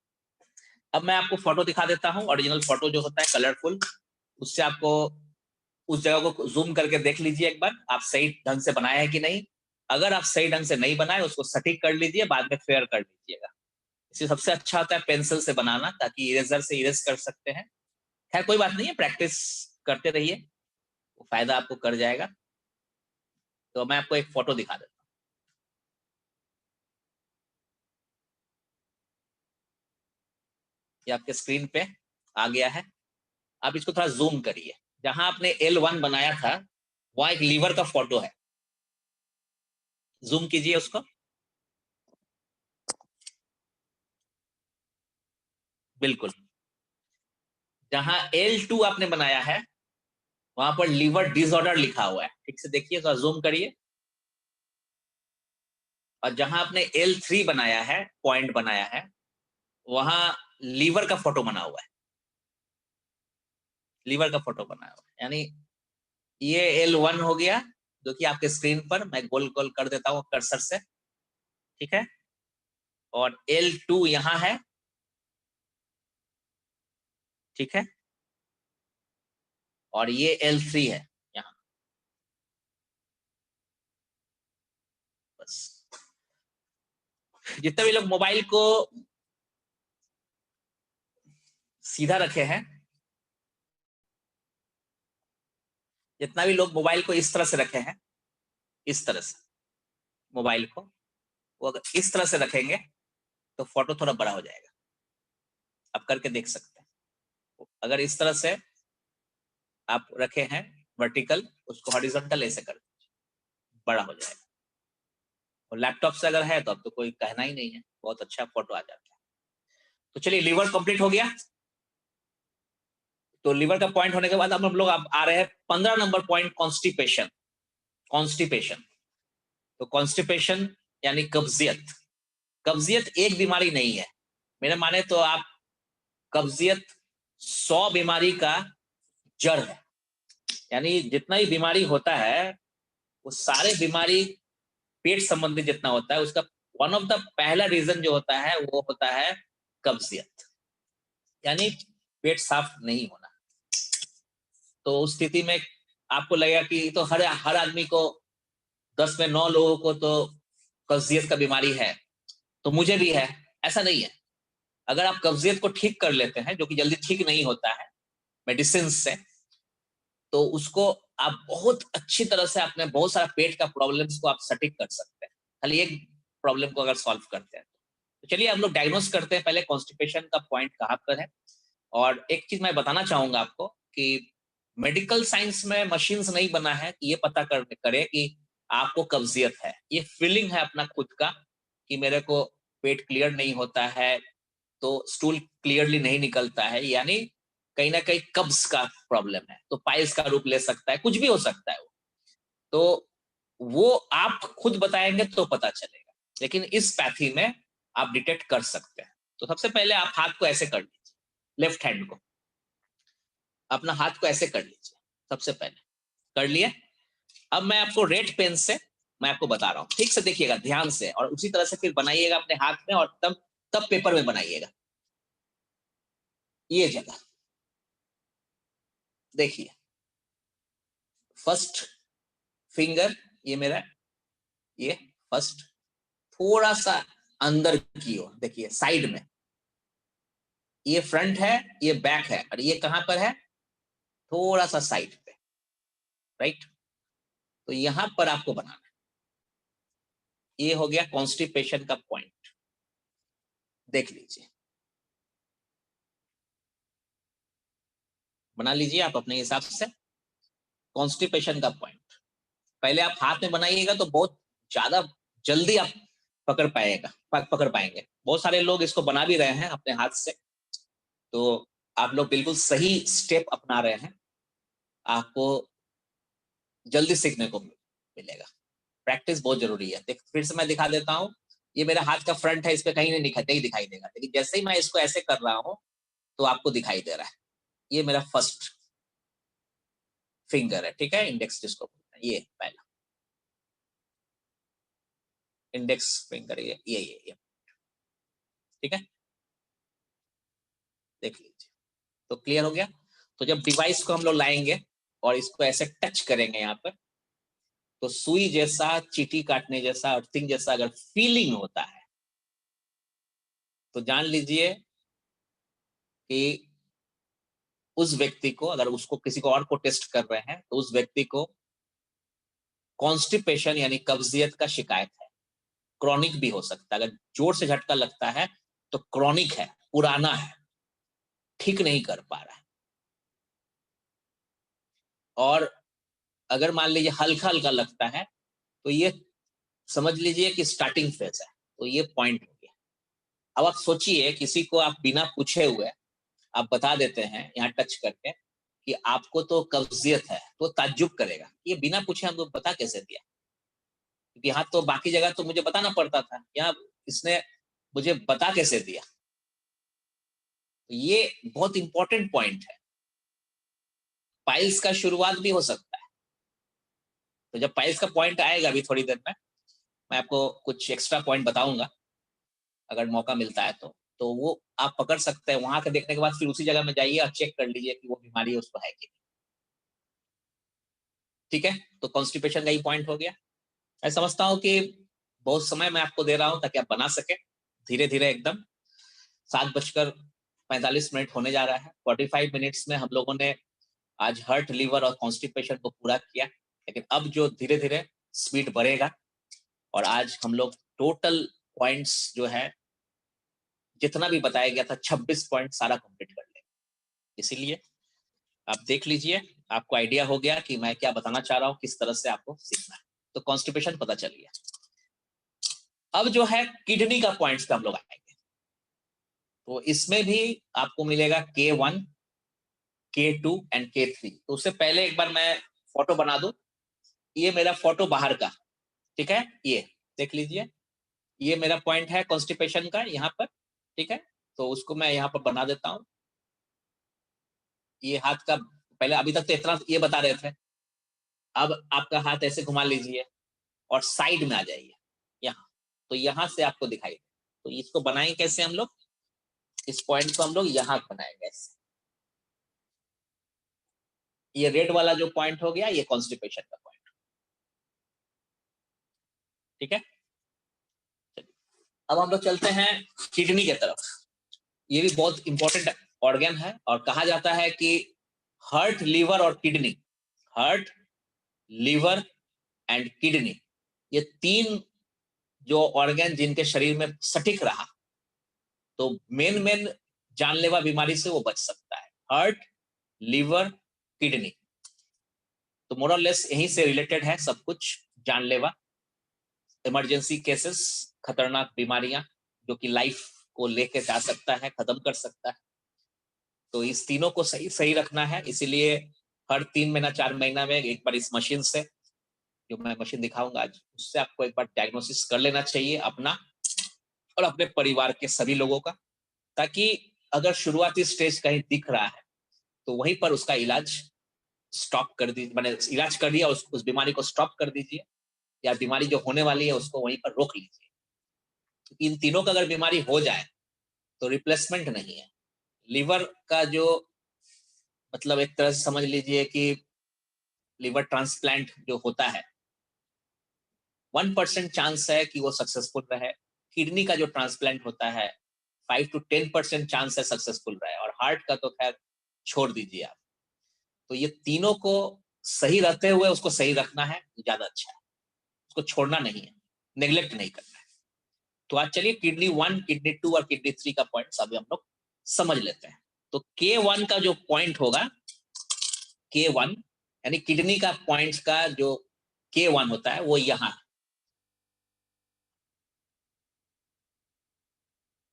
अब मैं आपको फोटो दिखा देता हूँ, ओरिजिनल फोटो जो होता है कलरफुल, उससे आपको उस जगह को जूम करके देख लीजिए एक बार, आप सही ढंग से बनाए हैं कि नहीं। अगर आप सही ढंग से नहीं बनाए, उसको सटीक कर लीजिए, बाद में फेयर कर लीजिएगा। इससे सबसे अच्छा होता है पेंसिल से बनाना, ताकि इरेजर से इरेज कर सकते हैं। खैर कोई बात नहीं है, प्रैक्टिस करते रहिए, वो फायदा आपको कर जाएगा। तो मैं आपको एक फोटो दिखा देता हूँ। ये आपके स्क्रीन पे आ गया है। आप इसको थोड़ा जूम करिए, जहां आपने L1 बनाया था वहां एक लीवर का फोटो है, जूम कीजिए उसको। बिल्कुल, जहां L2 आपने बनाया है वहां पर लीवर डिसऑर्डर लिखा हुआ है, ठीक से देखिए, तो जूम करिए। और जहां आपने L3 बनाया है, पॉइंट बनाया है, वहां लीवर का फोटो बना हुआ है, लीवर का फोटो बना हुआ है। यानी ये L1 हो गया, जो कि आपके स्क्रीन पर मैं गोल गोल कर देता हूँ कर्सर से, ठीक है। और L2 यहाँ है, ठीक है। और ये L3 है यहाँ, बस। जितने भी लोग मोबाइल को सीधा रखे हैं, जितना भी लोग मोबाइल को इस तरह से रखे हैं, इस तरह से मोबाइल को, वो अगर इस तरह से रखेंगे तो फोटो थोड़ा बड़ा हो जाएगा, आप करके देख सकते हैं। अगर इस तरह से आप रखे हैं वर्टिकल, उसको हॉरिजॉन्टल ऐसे कर दीजिए, बड़ा हो जाएगा। और लैपटॉप से अगर है तो अब तो कोई कहना ही नहीं है, बहुत अच्छा फोटो आ जाता है। तो चलिए, लीवर कंप्लीट हो गया। तो लीवर का पॉइंट होने के बाद अब हम लोग आ रहे हैं 15 नंबर पॉइंट, कॉन्स्टिपेशन। कॉन्स्टिपेशन, तो कॉन्स्टिपेशन यानी कब्जियत। कब्जियत एक बीमारी नहीं है, मेरे माने तो आप, कब्जियत 100 बीमारी का जड़ है। यानी जितना ही बीमारी होता है, वो सारे बीमारी पेट संबंधी जितना होता है, उसका वन ऑफ द पहला रीजन जो होता है वो होता है कब्जियत, यानी पेट साफ नहीं होना। तो उस स्थिति में आपको लगेगा कि तो हर आदमी को, 10 में 9 लोगों को तो कब्जियत का बीमारी है, तो मुझे भी है। ऐसा नहीं है। अगर आप कब्जियत को ठीक कर लेते हैं, जो कि जल्दी ठीक नहीं होता है मेडिसिन से, तो उसको आप बहुत अच्छी तरह से अपने बहुत सारा पेट का प्रॉब्लम्स को आप सटीक कर सकते हैं, खाली एक प्रॉब्लम को अगर सॉल्व करते हैं। तो चलिए हम लोग डायग्नोस करते हैं पहले कॉन्स्टिपेशन का पॉइंट कहाँ पर है। और एक चीज मैं बताना चाहूंगा आपको कि मेडिकल साइंस में मशीन्स नहीं बना है कि ये पता करे कि आपको कब्जियत है। ये फीलिंग है अपना खुद का कि मेरे को पेट क्लियर नहीं होता है, तो स्टूल क्लियरली नहीं निकलता है, यानी कहीं ना कहीं कब्ज का प्रॉब्लम है। तो पाइल्स का रूप ले सकता है, कुछ भी हो सकता है वो। तो वो आप खुद बताएंगे तो पता चलेगा, लेकिन इस पैथी में आप डिटेक्ट कर सकते हैं। तो सबसे पहले आप हाथ को ऐसे कर लीजिए, लेफ्ट हैंड को, अपना हाथ को ऐसे कर लीजिए, सबसे पहले कर लिए। अब मैं आपको रेड पेन से मैं आपको बता रहा हूँ, ठीक से देखिएगा ध्यान से, और उसी तरह से फिर बनाइएगा अपने हाथ में, और तब तब पेपर में बनाइएगा। ये जगह देखिए, फर्स्ट फिंगर, ये मेरा, ये फर्स्ट, थोड़ा सा अंदर की ओर देखिए, साइड में, ये फ्रंट है, ये बैक है, और ये कहां पर है, थोड़ा सा साइड पे, राइट। तो यहां पर आपको बनाना है। ये हो गया कॉन्स्टिपेशन का पॉइंट, देख लीजिए, बना लीजिए आप अपने हिसाब से कॉन्स्टिपेशन का पॉइंट। पहले आप हाथ में बनाइएगा तो बहुत ज्यादा जल्दी आप पकड़ पाएंगे। बहुत सारे लोग इसको बना भी रहे हैं अपने हाथ से, तो आप लोग बिल्कुल सही स्टेप अपना रहे हैं, आपको जल्दी सीखने को मिलेगा। प्रैक्टिस बहुत जरूरी है। फिर से मैं दिखा देता हूँ, ये मेरा हाथ का फ्रंट है, इस पे कहीं नहीं दिखाई देगा, लेकिन जैसे ही मैं इसको ऐसे कर रहा हूँ तो आपको दिखाई दे रहा है। ये मेरा फर्स्ट फिंगर है, ठीक है, इंडेक्स जिसको बोलते हैं, ये पहला इंडेक्स फिंगर, ये ठीक है, देख लीजिए। तो क्लियर हो गया। तो जब डिवाइस को हम लोग लाएंगे और इसको ऐसे टच करेंगे यहाँ पर, तो सुई जैसा, चीटी काटने जैसा, अर्थिंग जैसा अगर फीलिंग होता है, तो जान लीजिए कि उस व्यक्ति को, अगर उसको किसी को और को टेस्ट कर रहे हैं, तो उस व्यक्ति को कॉन्स्टिपेशन यानी कब्जियत का शिकायत है। क्रॉनिक भी हो सकता है, अगर जोर से झटका लगता है तो क्रॉनिक है, पुराना है, ठीक नहीं कर पा रहा है। और अगर मान लीजिए हल्का हल्का लगता है, तो ये समझ लीजिए कि स्टार्टिंग फेज है। तो ये पॉइंट हो गया। अब आप सोचिए, किसी को आप बिना पूछे हुए आप बता देते हैं यहाँ टच करके कि आपको तो कब्जियत है, तो ताज्जुब करेगा, ये बिना पूछे हमको बता कैसे दिया? क्योंकि यहाँ तो बाकी जगह तो मुझे बताना पड़ता था, यहाँ इसने मुझे बता कैसे दिया? तो ये बहुत इंपॉर्टेंट पॉइंट है। पाइल्स का शुरुआत भी हो सकता है। तो जब पाइल्स का पॉइंट आएगा अभी थोड़ी देर में, मैं आपको कुछ एक्स्ट्रा पॉइंट बताऊंगा अगर मौका मिलता है तो वो आप पकड़ सकते हैं। वहां के देखने के बाद फिर उसी जगह में जाइए और चेक कर लीजिए कि वो बीमारी उसको है कि नहीं। ठीक है, तो कॉन्स्टिपेशन का ही पॉइंट हो गया। मैं समझता हूँ कि बहुत समय मैं आपको दे रहा हूँ ताकि आप बना सके धीरे धीरे एकदम। 7:45 होने जा रहा है। 45 मिनट्स में हम लोगों ने आज हर्ट, लीवर और कॉन्स्टिपेशन को पूरा किया, लेकिन अब जो धीरे धीरे स्पीड बढ़ेगा और आज हम लोग टोटल पॉइंट्स जो है जितना भी बताया गया था 26 पॉइंट सारा कंप्लीट कर लेंगे। इसीलिए आप देख लीजिए, आपको आइडिया हो गया कि मैं क्या बताना चाह रहा हूँ, किस तरह से आपको सीखना है। तो कॉन्स्टिपेशन पता चल गया। अब जो है किडनी का पॉइंट्स पे हम लोग आएंगे। तो इसमें भी आपको मिलेगा K1, K2 एंड K3। तो उससे पहले एक बार मैं फोटो बना दूं। ये मेरा फोटो बाहर का, ठीक है, ये देख लीजिए, ये मेरा पॉइंट है कॉन्स्टिपेशन का यहाँ पर। ठीक है, तो उसको मैं यहाँ पर बना देता हूँ। ये हाथ का, पहले अभी तक तो इतना ये बता रहे थे, अब आपका हाथ ऐसे घुमा लीजिए और साइड में आ जाइए यहाँ। तो यहाँ से आपको दिखाई दे। तो इसको बनाएंगे कैसे हम लोग? इस पॉइंट को हम लोग यहाँ बनाएंगे ऐसे। ये रेड वाला जो पॉइंट हो गया, ये कॉन्स्टिपेशन का पॉइंट। ठीक है, अब हम लोग चलते हैं किडनी के तरफ। ये भी बहुत इंपॉर्टेंट ऑर्गन है और कहा जाता है कि हार्ट, लीवर और kidney, heart, liver and kidney, ये तीन जो ऑर्गन जिनके शरीर में सटीक रहा तो मेन मेन जानलेवा बीमारी से वो बच सकता है। हार्ट, लीवर, किडनी, तो मोर और लेस यहीं से रिलेटेड है सब कुछ। जानलेवा, इमरजेंसी केसेस, खतरनाक बीमारियां जो कि लाइफ को लेके जा सकता है, खत्म कर सकता है। तो इस तीनों को सही सही रखना है। इसीलिए हर 3 महीना 4 महीना में एक बार इस मशीन से, जो मैं मशीन दिखाऊंगा आज, उससे आपको एक बार डायग्नोसिस कर लेना चाहिए अपना और अपने परिवार के सभी लोगों का, ताकि अगर शुरुआती स्टेज कहीं दिख रहा है तो वहीं पर उसका इलाज स्टॉप कर दीजिए, मैंने इलाज कर दिया, उस बीमारी को स्टॉप कर दीजिए, या बीमारी जो होने वाली है उसको वहीं पर रोक लीजिए। इन तीनों का अगर बीमारी हो जाए तो रिप्लेसमेंट नहीं है। लीवर का जो मतलब एक तरह से समझ लीजिए कि लिवर ट्रांसप्लांट जो होता है 1% चांस है कि वो सक्सेसफुल रहे। किडनी का जो ट्रांसप्लांट होता है 5 to 10% चांस है सक्सेसफुल रहे। और हार्ट का तो खैर छोड़ दीजिए आप। तो ये तीनों को सही रहते हुए उसको सही रखना है, ज्यादा अच्छा है। उसको छोड़ना नहीं है, नेग्लेक्ट नहीं करना है। तो आज चलिए किडनी 1, किडनी 2 और किडनी 3 का पॉइंट अभी हम लोग समझ लेते हैं। तो K1 का जो पॉइंट होगा, K1 यानी किडनी का पॉइंट का जो K1 होता है वो यहाँ,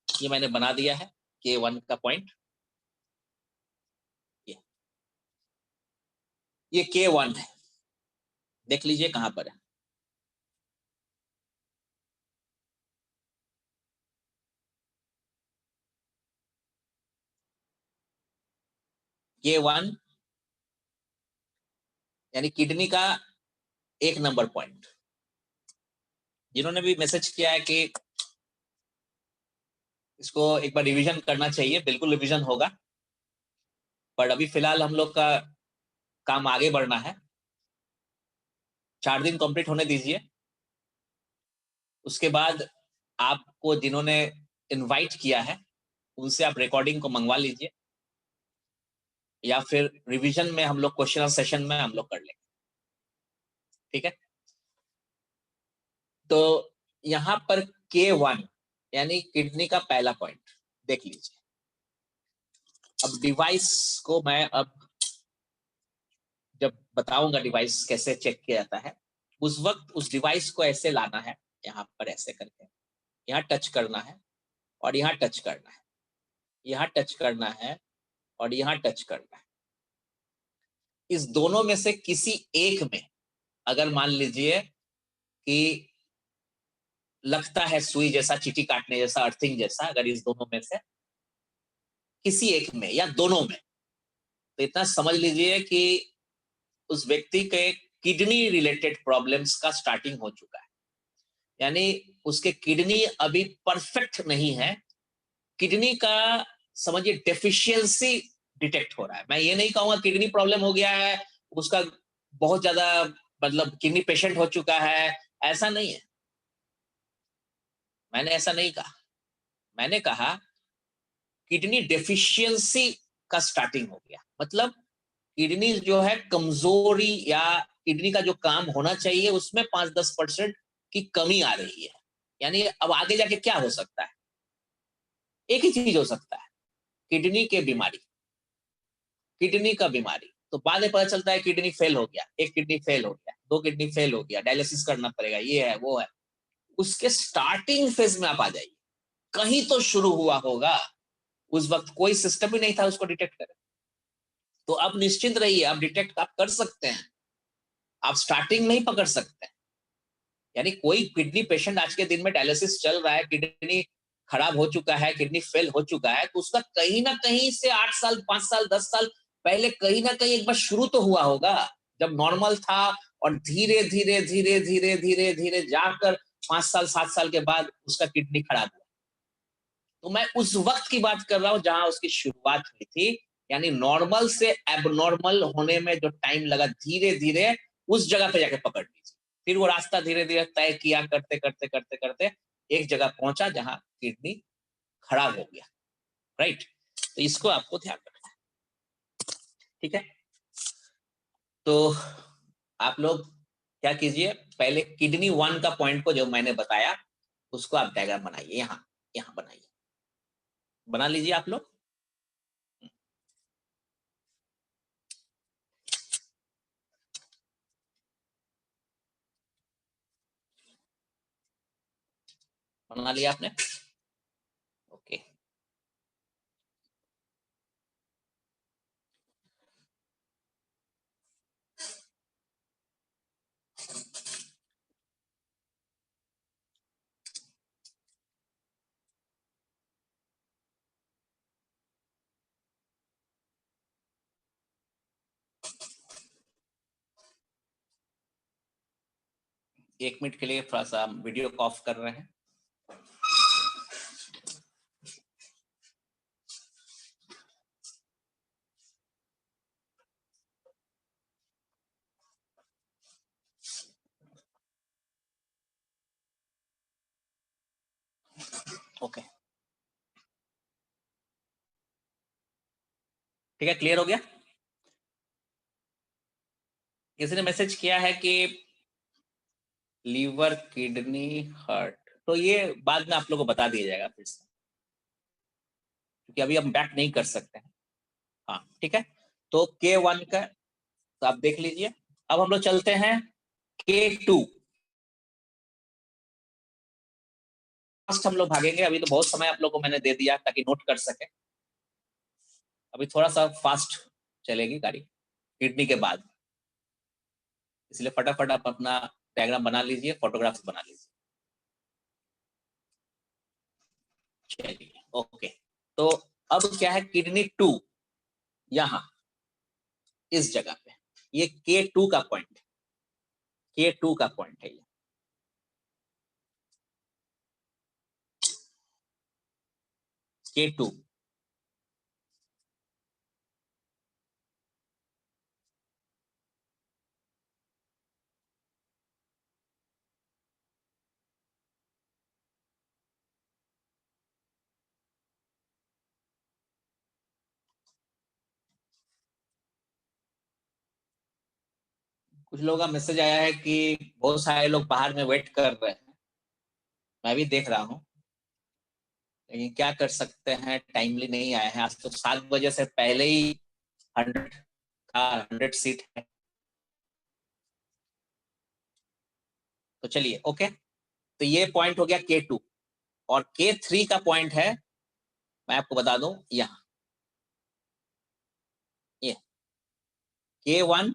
ये मैंने बना दिया है K1 का पॉइंट। ये K1 है, देख लीजिए कहां पर है। K1 यानी किडनी का 1 नंबर पॉइंट। जिन्होंने भी मैसेज किया है कि इसको एक बार रिवीजन करना चाहिए, बिल्कुल रिवीजन होगा, पर अभी फिलहाल हम लोग का काम आगे बढ़ना है। 4 दिन कंप्लीट होने दीजिए, उसके बाद आपको जिन्होंने इनवाइट किया है उनसे आप रिकॉर्डिंग को मंगवा लीजिए, या फिर रिवीजन में हम लोग क्वेश्चन सेशन में हम लोग कर लेंगे। ठीक है, तो यहाँ पर K1 यानी किडनी का पहला पॉइंट देख लीजिए। अब डिवाइस को मैं अब जब बताऊंगा डिवाइस कैसे चेक किया जाता है, उस वक्त उस डिवाइस को ऐसे लाना है, यहाँ पर ऐसे करके यहाँ टच करना है और यहाँ टच करना है, यहाँ टच करना है और यहाँ टच करना है। इस दोनों में से किसी एक में अगर मान लीजिए कि लगता है सुई जैसा, चींटी काटने जैसा, अर्थिंग जैसा, अगर इस दोनों में से किसी एक में या दोनों में, तो इतना समझ लीजिए कि उस व्यक्ति के किडनी रिलेटेड प्रॉब्लम्स का स्टार्टिंग हो चुका है। यानी उसके किडनी अभी परफेक्ट नहीं है, किडनी का समझिए डेफिशिएंसी डिटेक्ट हो रहा है। मैं ये नहीं कहूंगा किडनी प्रॉब्लम हो गया है, उसका बहुत ज्यादा मतलब किडनी पेशेंट हो चुका है, ऐसा नहीं है। मैंने ऐसा नहीं कहा, मैंने कहा किडनी डेफिशिएंसी का स्टार्टिंग हो गया, मतलब किडनी जो है कमजोरी या किडनी का जो काम होना चाहिए उसमें 5-10% की कमी आ रही है। यानी अब आगे जाके क्या हो सकता है, एक ही चीज हो सकता है, किडनी के बीमारी, किडनी का बीमारी। तो बाद में पता चलता है किडनी फेल हो गया, एक किडनी फेल हो गया, दो किडनी फेल हो गया, डायलिसिस करना पड़ेगा, ये है वो है। उसके स्टार्टिंग फेज में आप आ जाइए, कहीं तो शुरू हुआ होगा, उस वक्त कोई सिस्टम ही नहीं था उसको डिटेक्ट करे। तो अब निश्चिंत रहिए, आप डिटेक्ट आप कर सकते हैं, आप स्टार्टिंग में ही पकड़ सकते हैं। यानी कोई किडनी पेशेंट आज के दिन में डायलिसिस चल रहा है, किडनी खराब हो चुका है, किडनी फेल हो चुका है, तो उसका कहीं ना कहीं से 8 साल 5 साल 10 साल पहले कहीं ना कहीं एक बार शुरू तो हुआ होगा, जब नॉर्मल था, और धीरे धीरे धीरे धीरे धीरे धीरे जाकर 5 साल 7 साल के बाद उसका किडनी खराब हुआ। तो मैं उस वक्त की बात कर रहा हूं जहां उसकी शुरुआत हुई थी। यानी नॉर्मल से एबनॉर्मल होने में जो टाइम लगा, धीरे धीरे उस जगह पे जाके पकड़ लीजिए। फिर वो रास्ता धीरे धीरे तय किया, करते करते करते करते एक जगह पहुंचा जहां किडनी खराब हो गया। राइट, तो इसको आपको ध्यान रखना है। ठीक है, तो आप लोग क्या कीजिए, पहले किडनी 1 का पॉइंट को जो मैंने बताया उसको आप डायग्राम बनाइए, यहाँ यहाँ बनाइए, बना लीजिए आप लोग। बना लिया आपने? ओके, एक मिनट के लिए थोड़ा सा वीडियो को ऑफ कर रहे हैं। ओके, ठीक है, क्लियर हो गया? किसी ने मैसेज किया है कि लीवर किडनी हार्ट, तो ये बाद में आप लोगों को बता दिया जाएगा फिर से, क्योंकि अभी हम बैक नहीं कर सकते हैं। हाँ ठीक है, तो K1 का तो आप देख लीजिए। अब हम लोग चलते हैं K2। फर्स्ट हम लोग भागेंगे, अभी तो बहुत समय आप लोगों को मैंने दे दिया ताकि नोट कर सके, अभी थोड़ा सा फास्ट चलेगी गाड़ी किडनी के बाद, इसलिए फटाफट आप अपना डायग्राम बना लीजिए, फोटोग्राफ्स बना लीजिए। चलिए ओके, तो अब क्या है, किडनी 2 यहाँ इस जगह पे, ये K2 का पॉइंट, K2 का पॉइंट है ये। K2 कुछ लोगों का मैसेज आया है कि बहुत सारे लोग बाहर में वेट कर रहे हैं, मैं भी देख रहा हूँ, लेकिन क्या कर सकते हैं, टाइमली नहीं आए हैं। आज तो 7 बजे से पहले ही 100 का 100 सीट है। तो चलिए ओके, तो ये पॉइंट हो गया K2। और K3 का पॉइंट है, मैं आपको बता दूं, यहां ये K1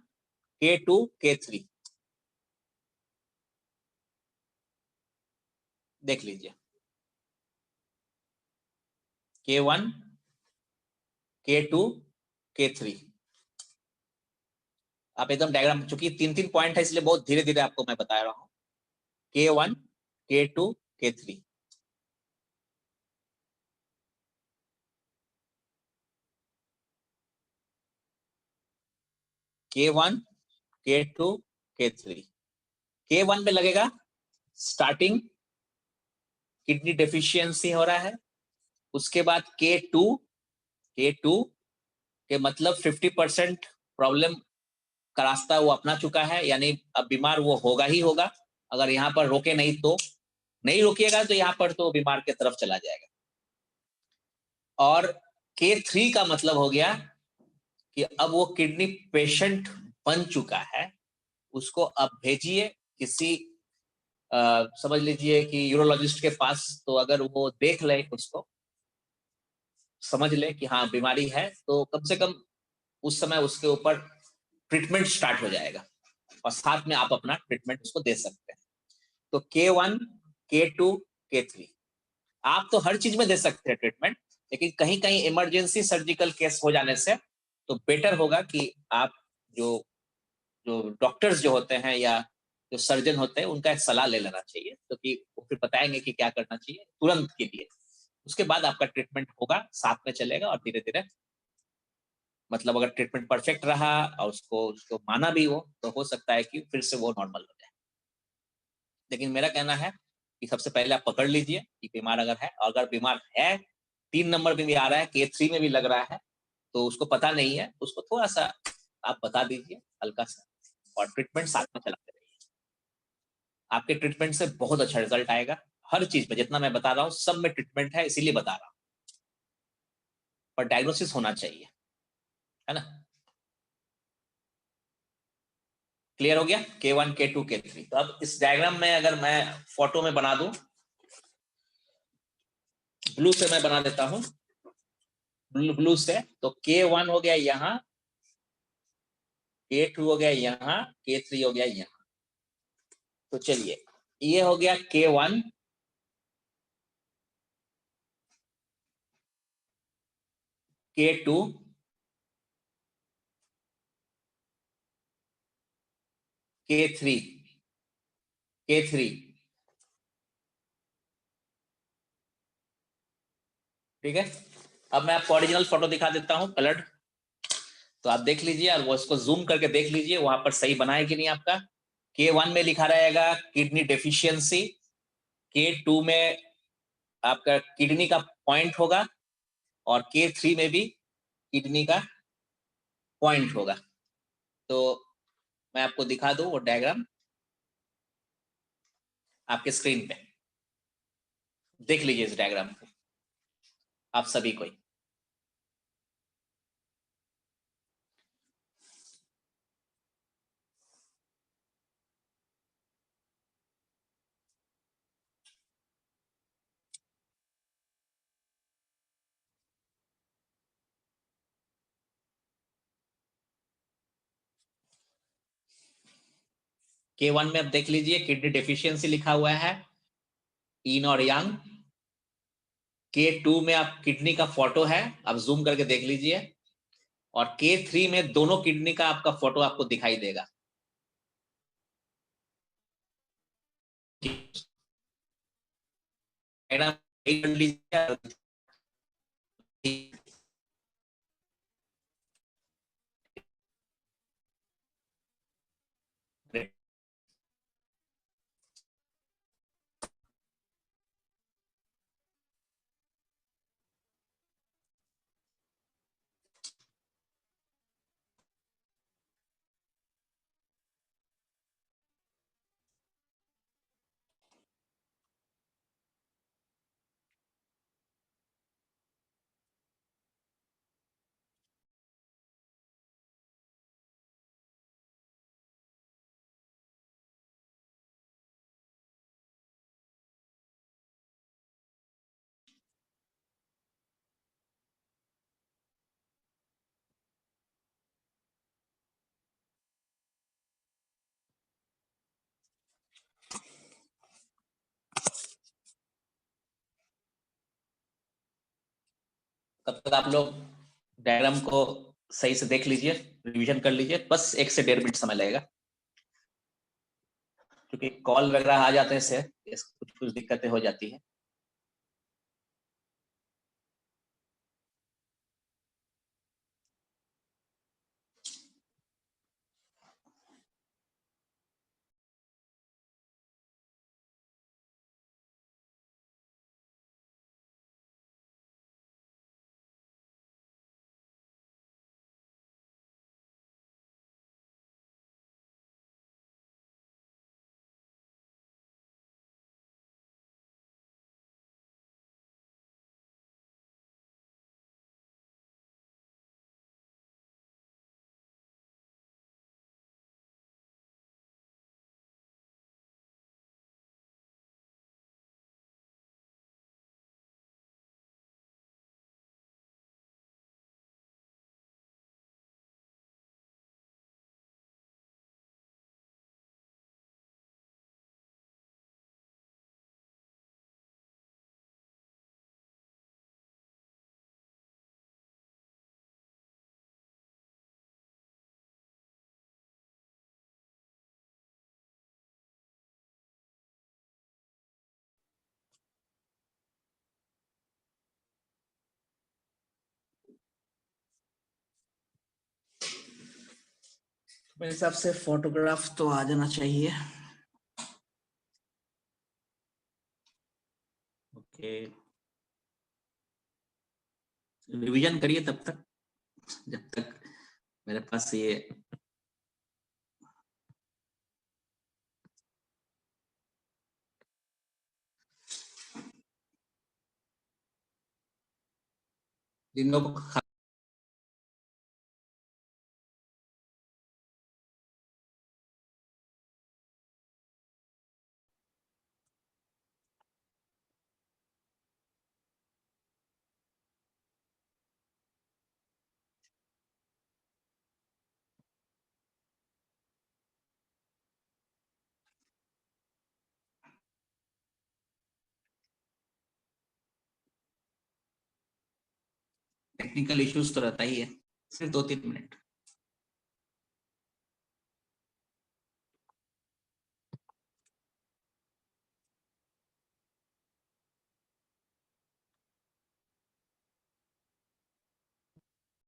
K2 K3 देख लीजिए। K1 K2 K3 आप एकदम डायग्राम, चूंकि 3-3 पॉइंट है इसलिए बहुत धीरे धीरे आपको मैं बता रहा हूं। K1 K2 K3 K1 K2 K3 K1 में लगेगा स्टार्टिंग किडनी डेफिशिएंसी हो रहा है। उसके बाद K2 के मतलब 50% प्रॉब्लम का रास्ता वो अपना चुका है, यानी अब बीमार वो होगा ही होगा। अगर यहाँ पर रोके नहीं तो नहीं रोकिएगा तो यहाँ पर तो बीमार की तरफ चला जाएगा। और K3 का मतलब हो गया कि अब वो किडनी पेशेंट बन चुका है, उसको अब भेजिए किसी समझ लीजिए कि यूरोलॉजिस्ट के पास, तो अगर वो देख ले, उसको समझ ले कि हाँ बीमारी है, तो कम से कम उस समय उसके ऊपर ट्रीटमेंट स्टार्ट हो जाएगा और साथ में आप अपना ट्रीटमेंट उसको दे सकते हैं। तो K1 K2 K3 आप तो हर चीज में दे सकते हैं ट्रीटमेंट, लेकिन कहीं कहीं इमरजेंसी सर्जिकल केस हो जाने से तो बेटर होगा कि आप जो जो डॉक्टर्स जो होते हैं या जो सर्जन होते हैं उनका एक सलाह ले लेना चाहिए, क्योंकि वो फिर बताएंगे कि क्या करना चाहिए तुरंत के लिए। उसके बाद आपका ट्रीटमेंट होगा, साथ में चलेगा और धीरे धीरे मतलब अगर ट्रीटमेंट परफेक्ट रहा और उसको उसको माना भी हो तो हो सकता है कि फिर से वो नॉर्मल हो जाए। लेकिन मेरा कहना है कि सबसे पहले आप पकड़ लीजिए कि बीमार अगर है, और अगर बीमार है 3 नंबर में भी आ रहा है, K3 में भी लग रहा है, तो उसको पता नहीं है, उसको थोड़ा सा आप बता दीजिए हल्का सा, और ट्रीटमेंट साथ में चलाते रहिए। आपके ट्रीटमेंट से बहुत अच्छा रिजल्ट आएगा। हर चीज में जितना मैं बता रहा हूँ सब में ट्रीटमेंट है, इसीलिए बता रहा हूँ। पर डायग्नोसिस होना चाहिए, है ना। क्लियर हो गया K1 K2 K3। तो अब इस डायग्राम में अगर मैं फोटो में बना दूं, ब्लू से मैं बना देता हूं, ब्लू से, तो K1 हो गया यहाँ, K2 हो गया यहाँ, K3 हो गया यहाँ। तो चलिए, ये हो गया K1, K2, K3, K3, ठीक है। अब मैं आपको ओरिजिनल फोटो दिखा देता हूं कलर्ड, तो आप देख लीजिए और वो इसको जूम करके देख लीजिए वहां पर सही बना है कि नहीं आपका। K1 में लिखा रहेगा किडनी डेफिशिएंसी, K2 में आपका किडनी का पॉइंट होगा, और K3 में भी किडनी का पॉइंट होगा। तो मैं आपको दिखा दूं वो डायग्राम आपके स्क्रीन पे, देख लीजिए इस डायग्राम को आप सभी को। K1 में अब देख लीजिए किडनी डेफिशिएंसी लिखा हुआ है, इन और यांग। K2 में आप किडनी का फोटो है, आप जूम करके देख लीजिए, और K3 में दोनों किडनी का आपका फोटो आपको दिखाई देगा। कर लीजिए। तब तक आप लोग डायग्राम को सही से देख लीजिए, रिवीजन कर लीजिए, बस 1 से 1.5 मिनट समय लगेगा, क्योंकि कॉल वगैरह आ जाते हैं से कुछ कुछ दिक्कतें हो जाती है। मेरे हिसाब से फोटोग्राफ तो आ जाना चाहिए। ओके, रिवीजन करिए तब तक, जब तक मेरे पास ये जिन लोगों को टेक्निकल इश्यूज तो रहता ही है, सिर्फ 2-3 मिनट।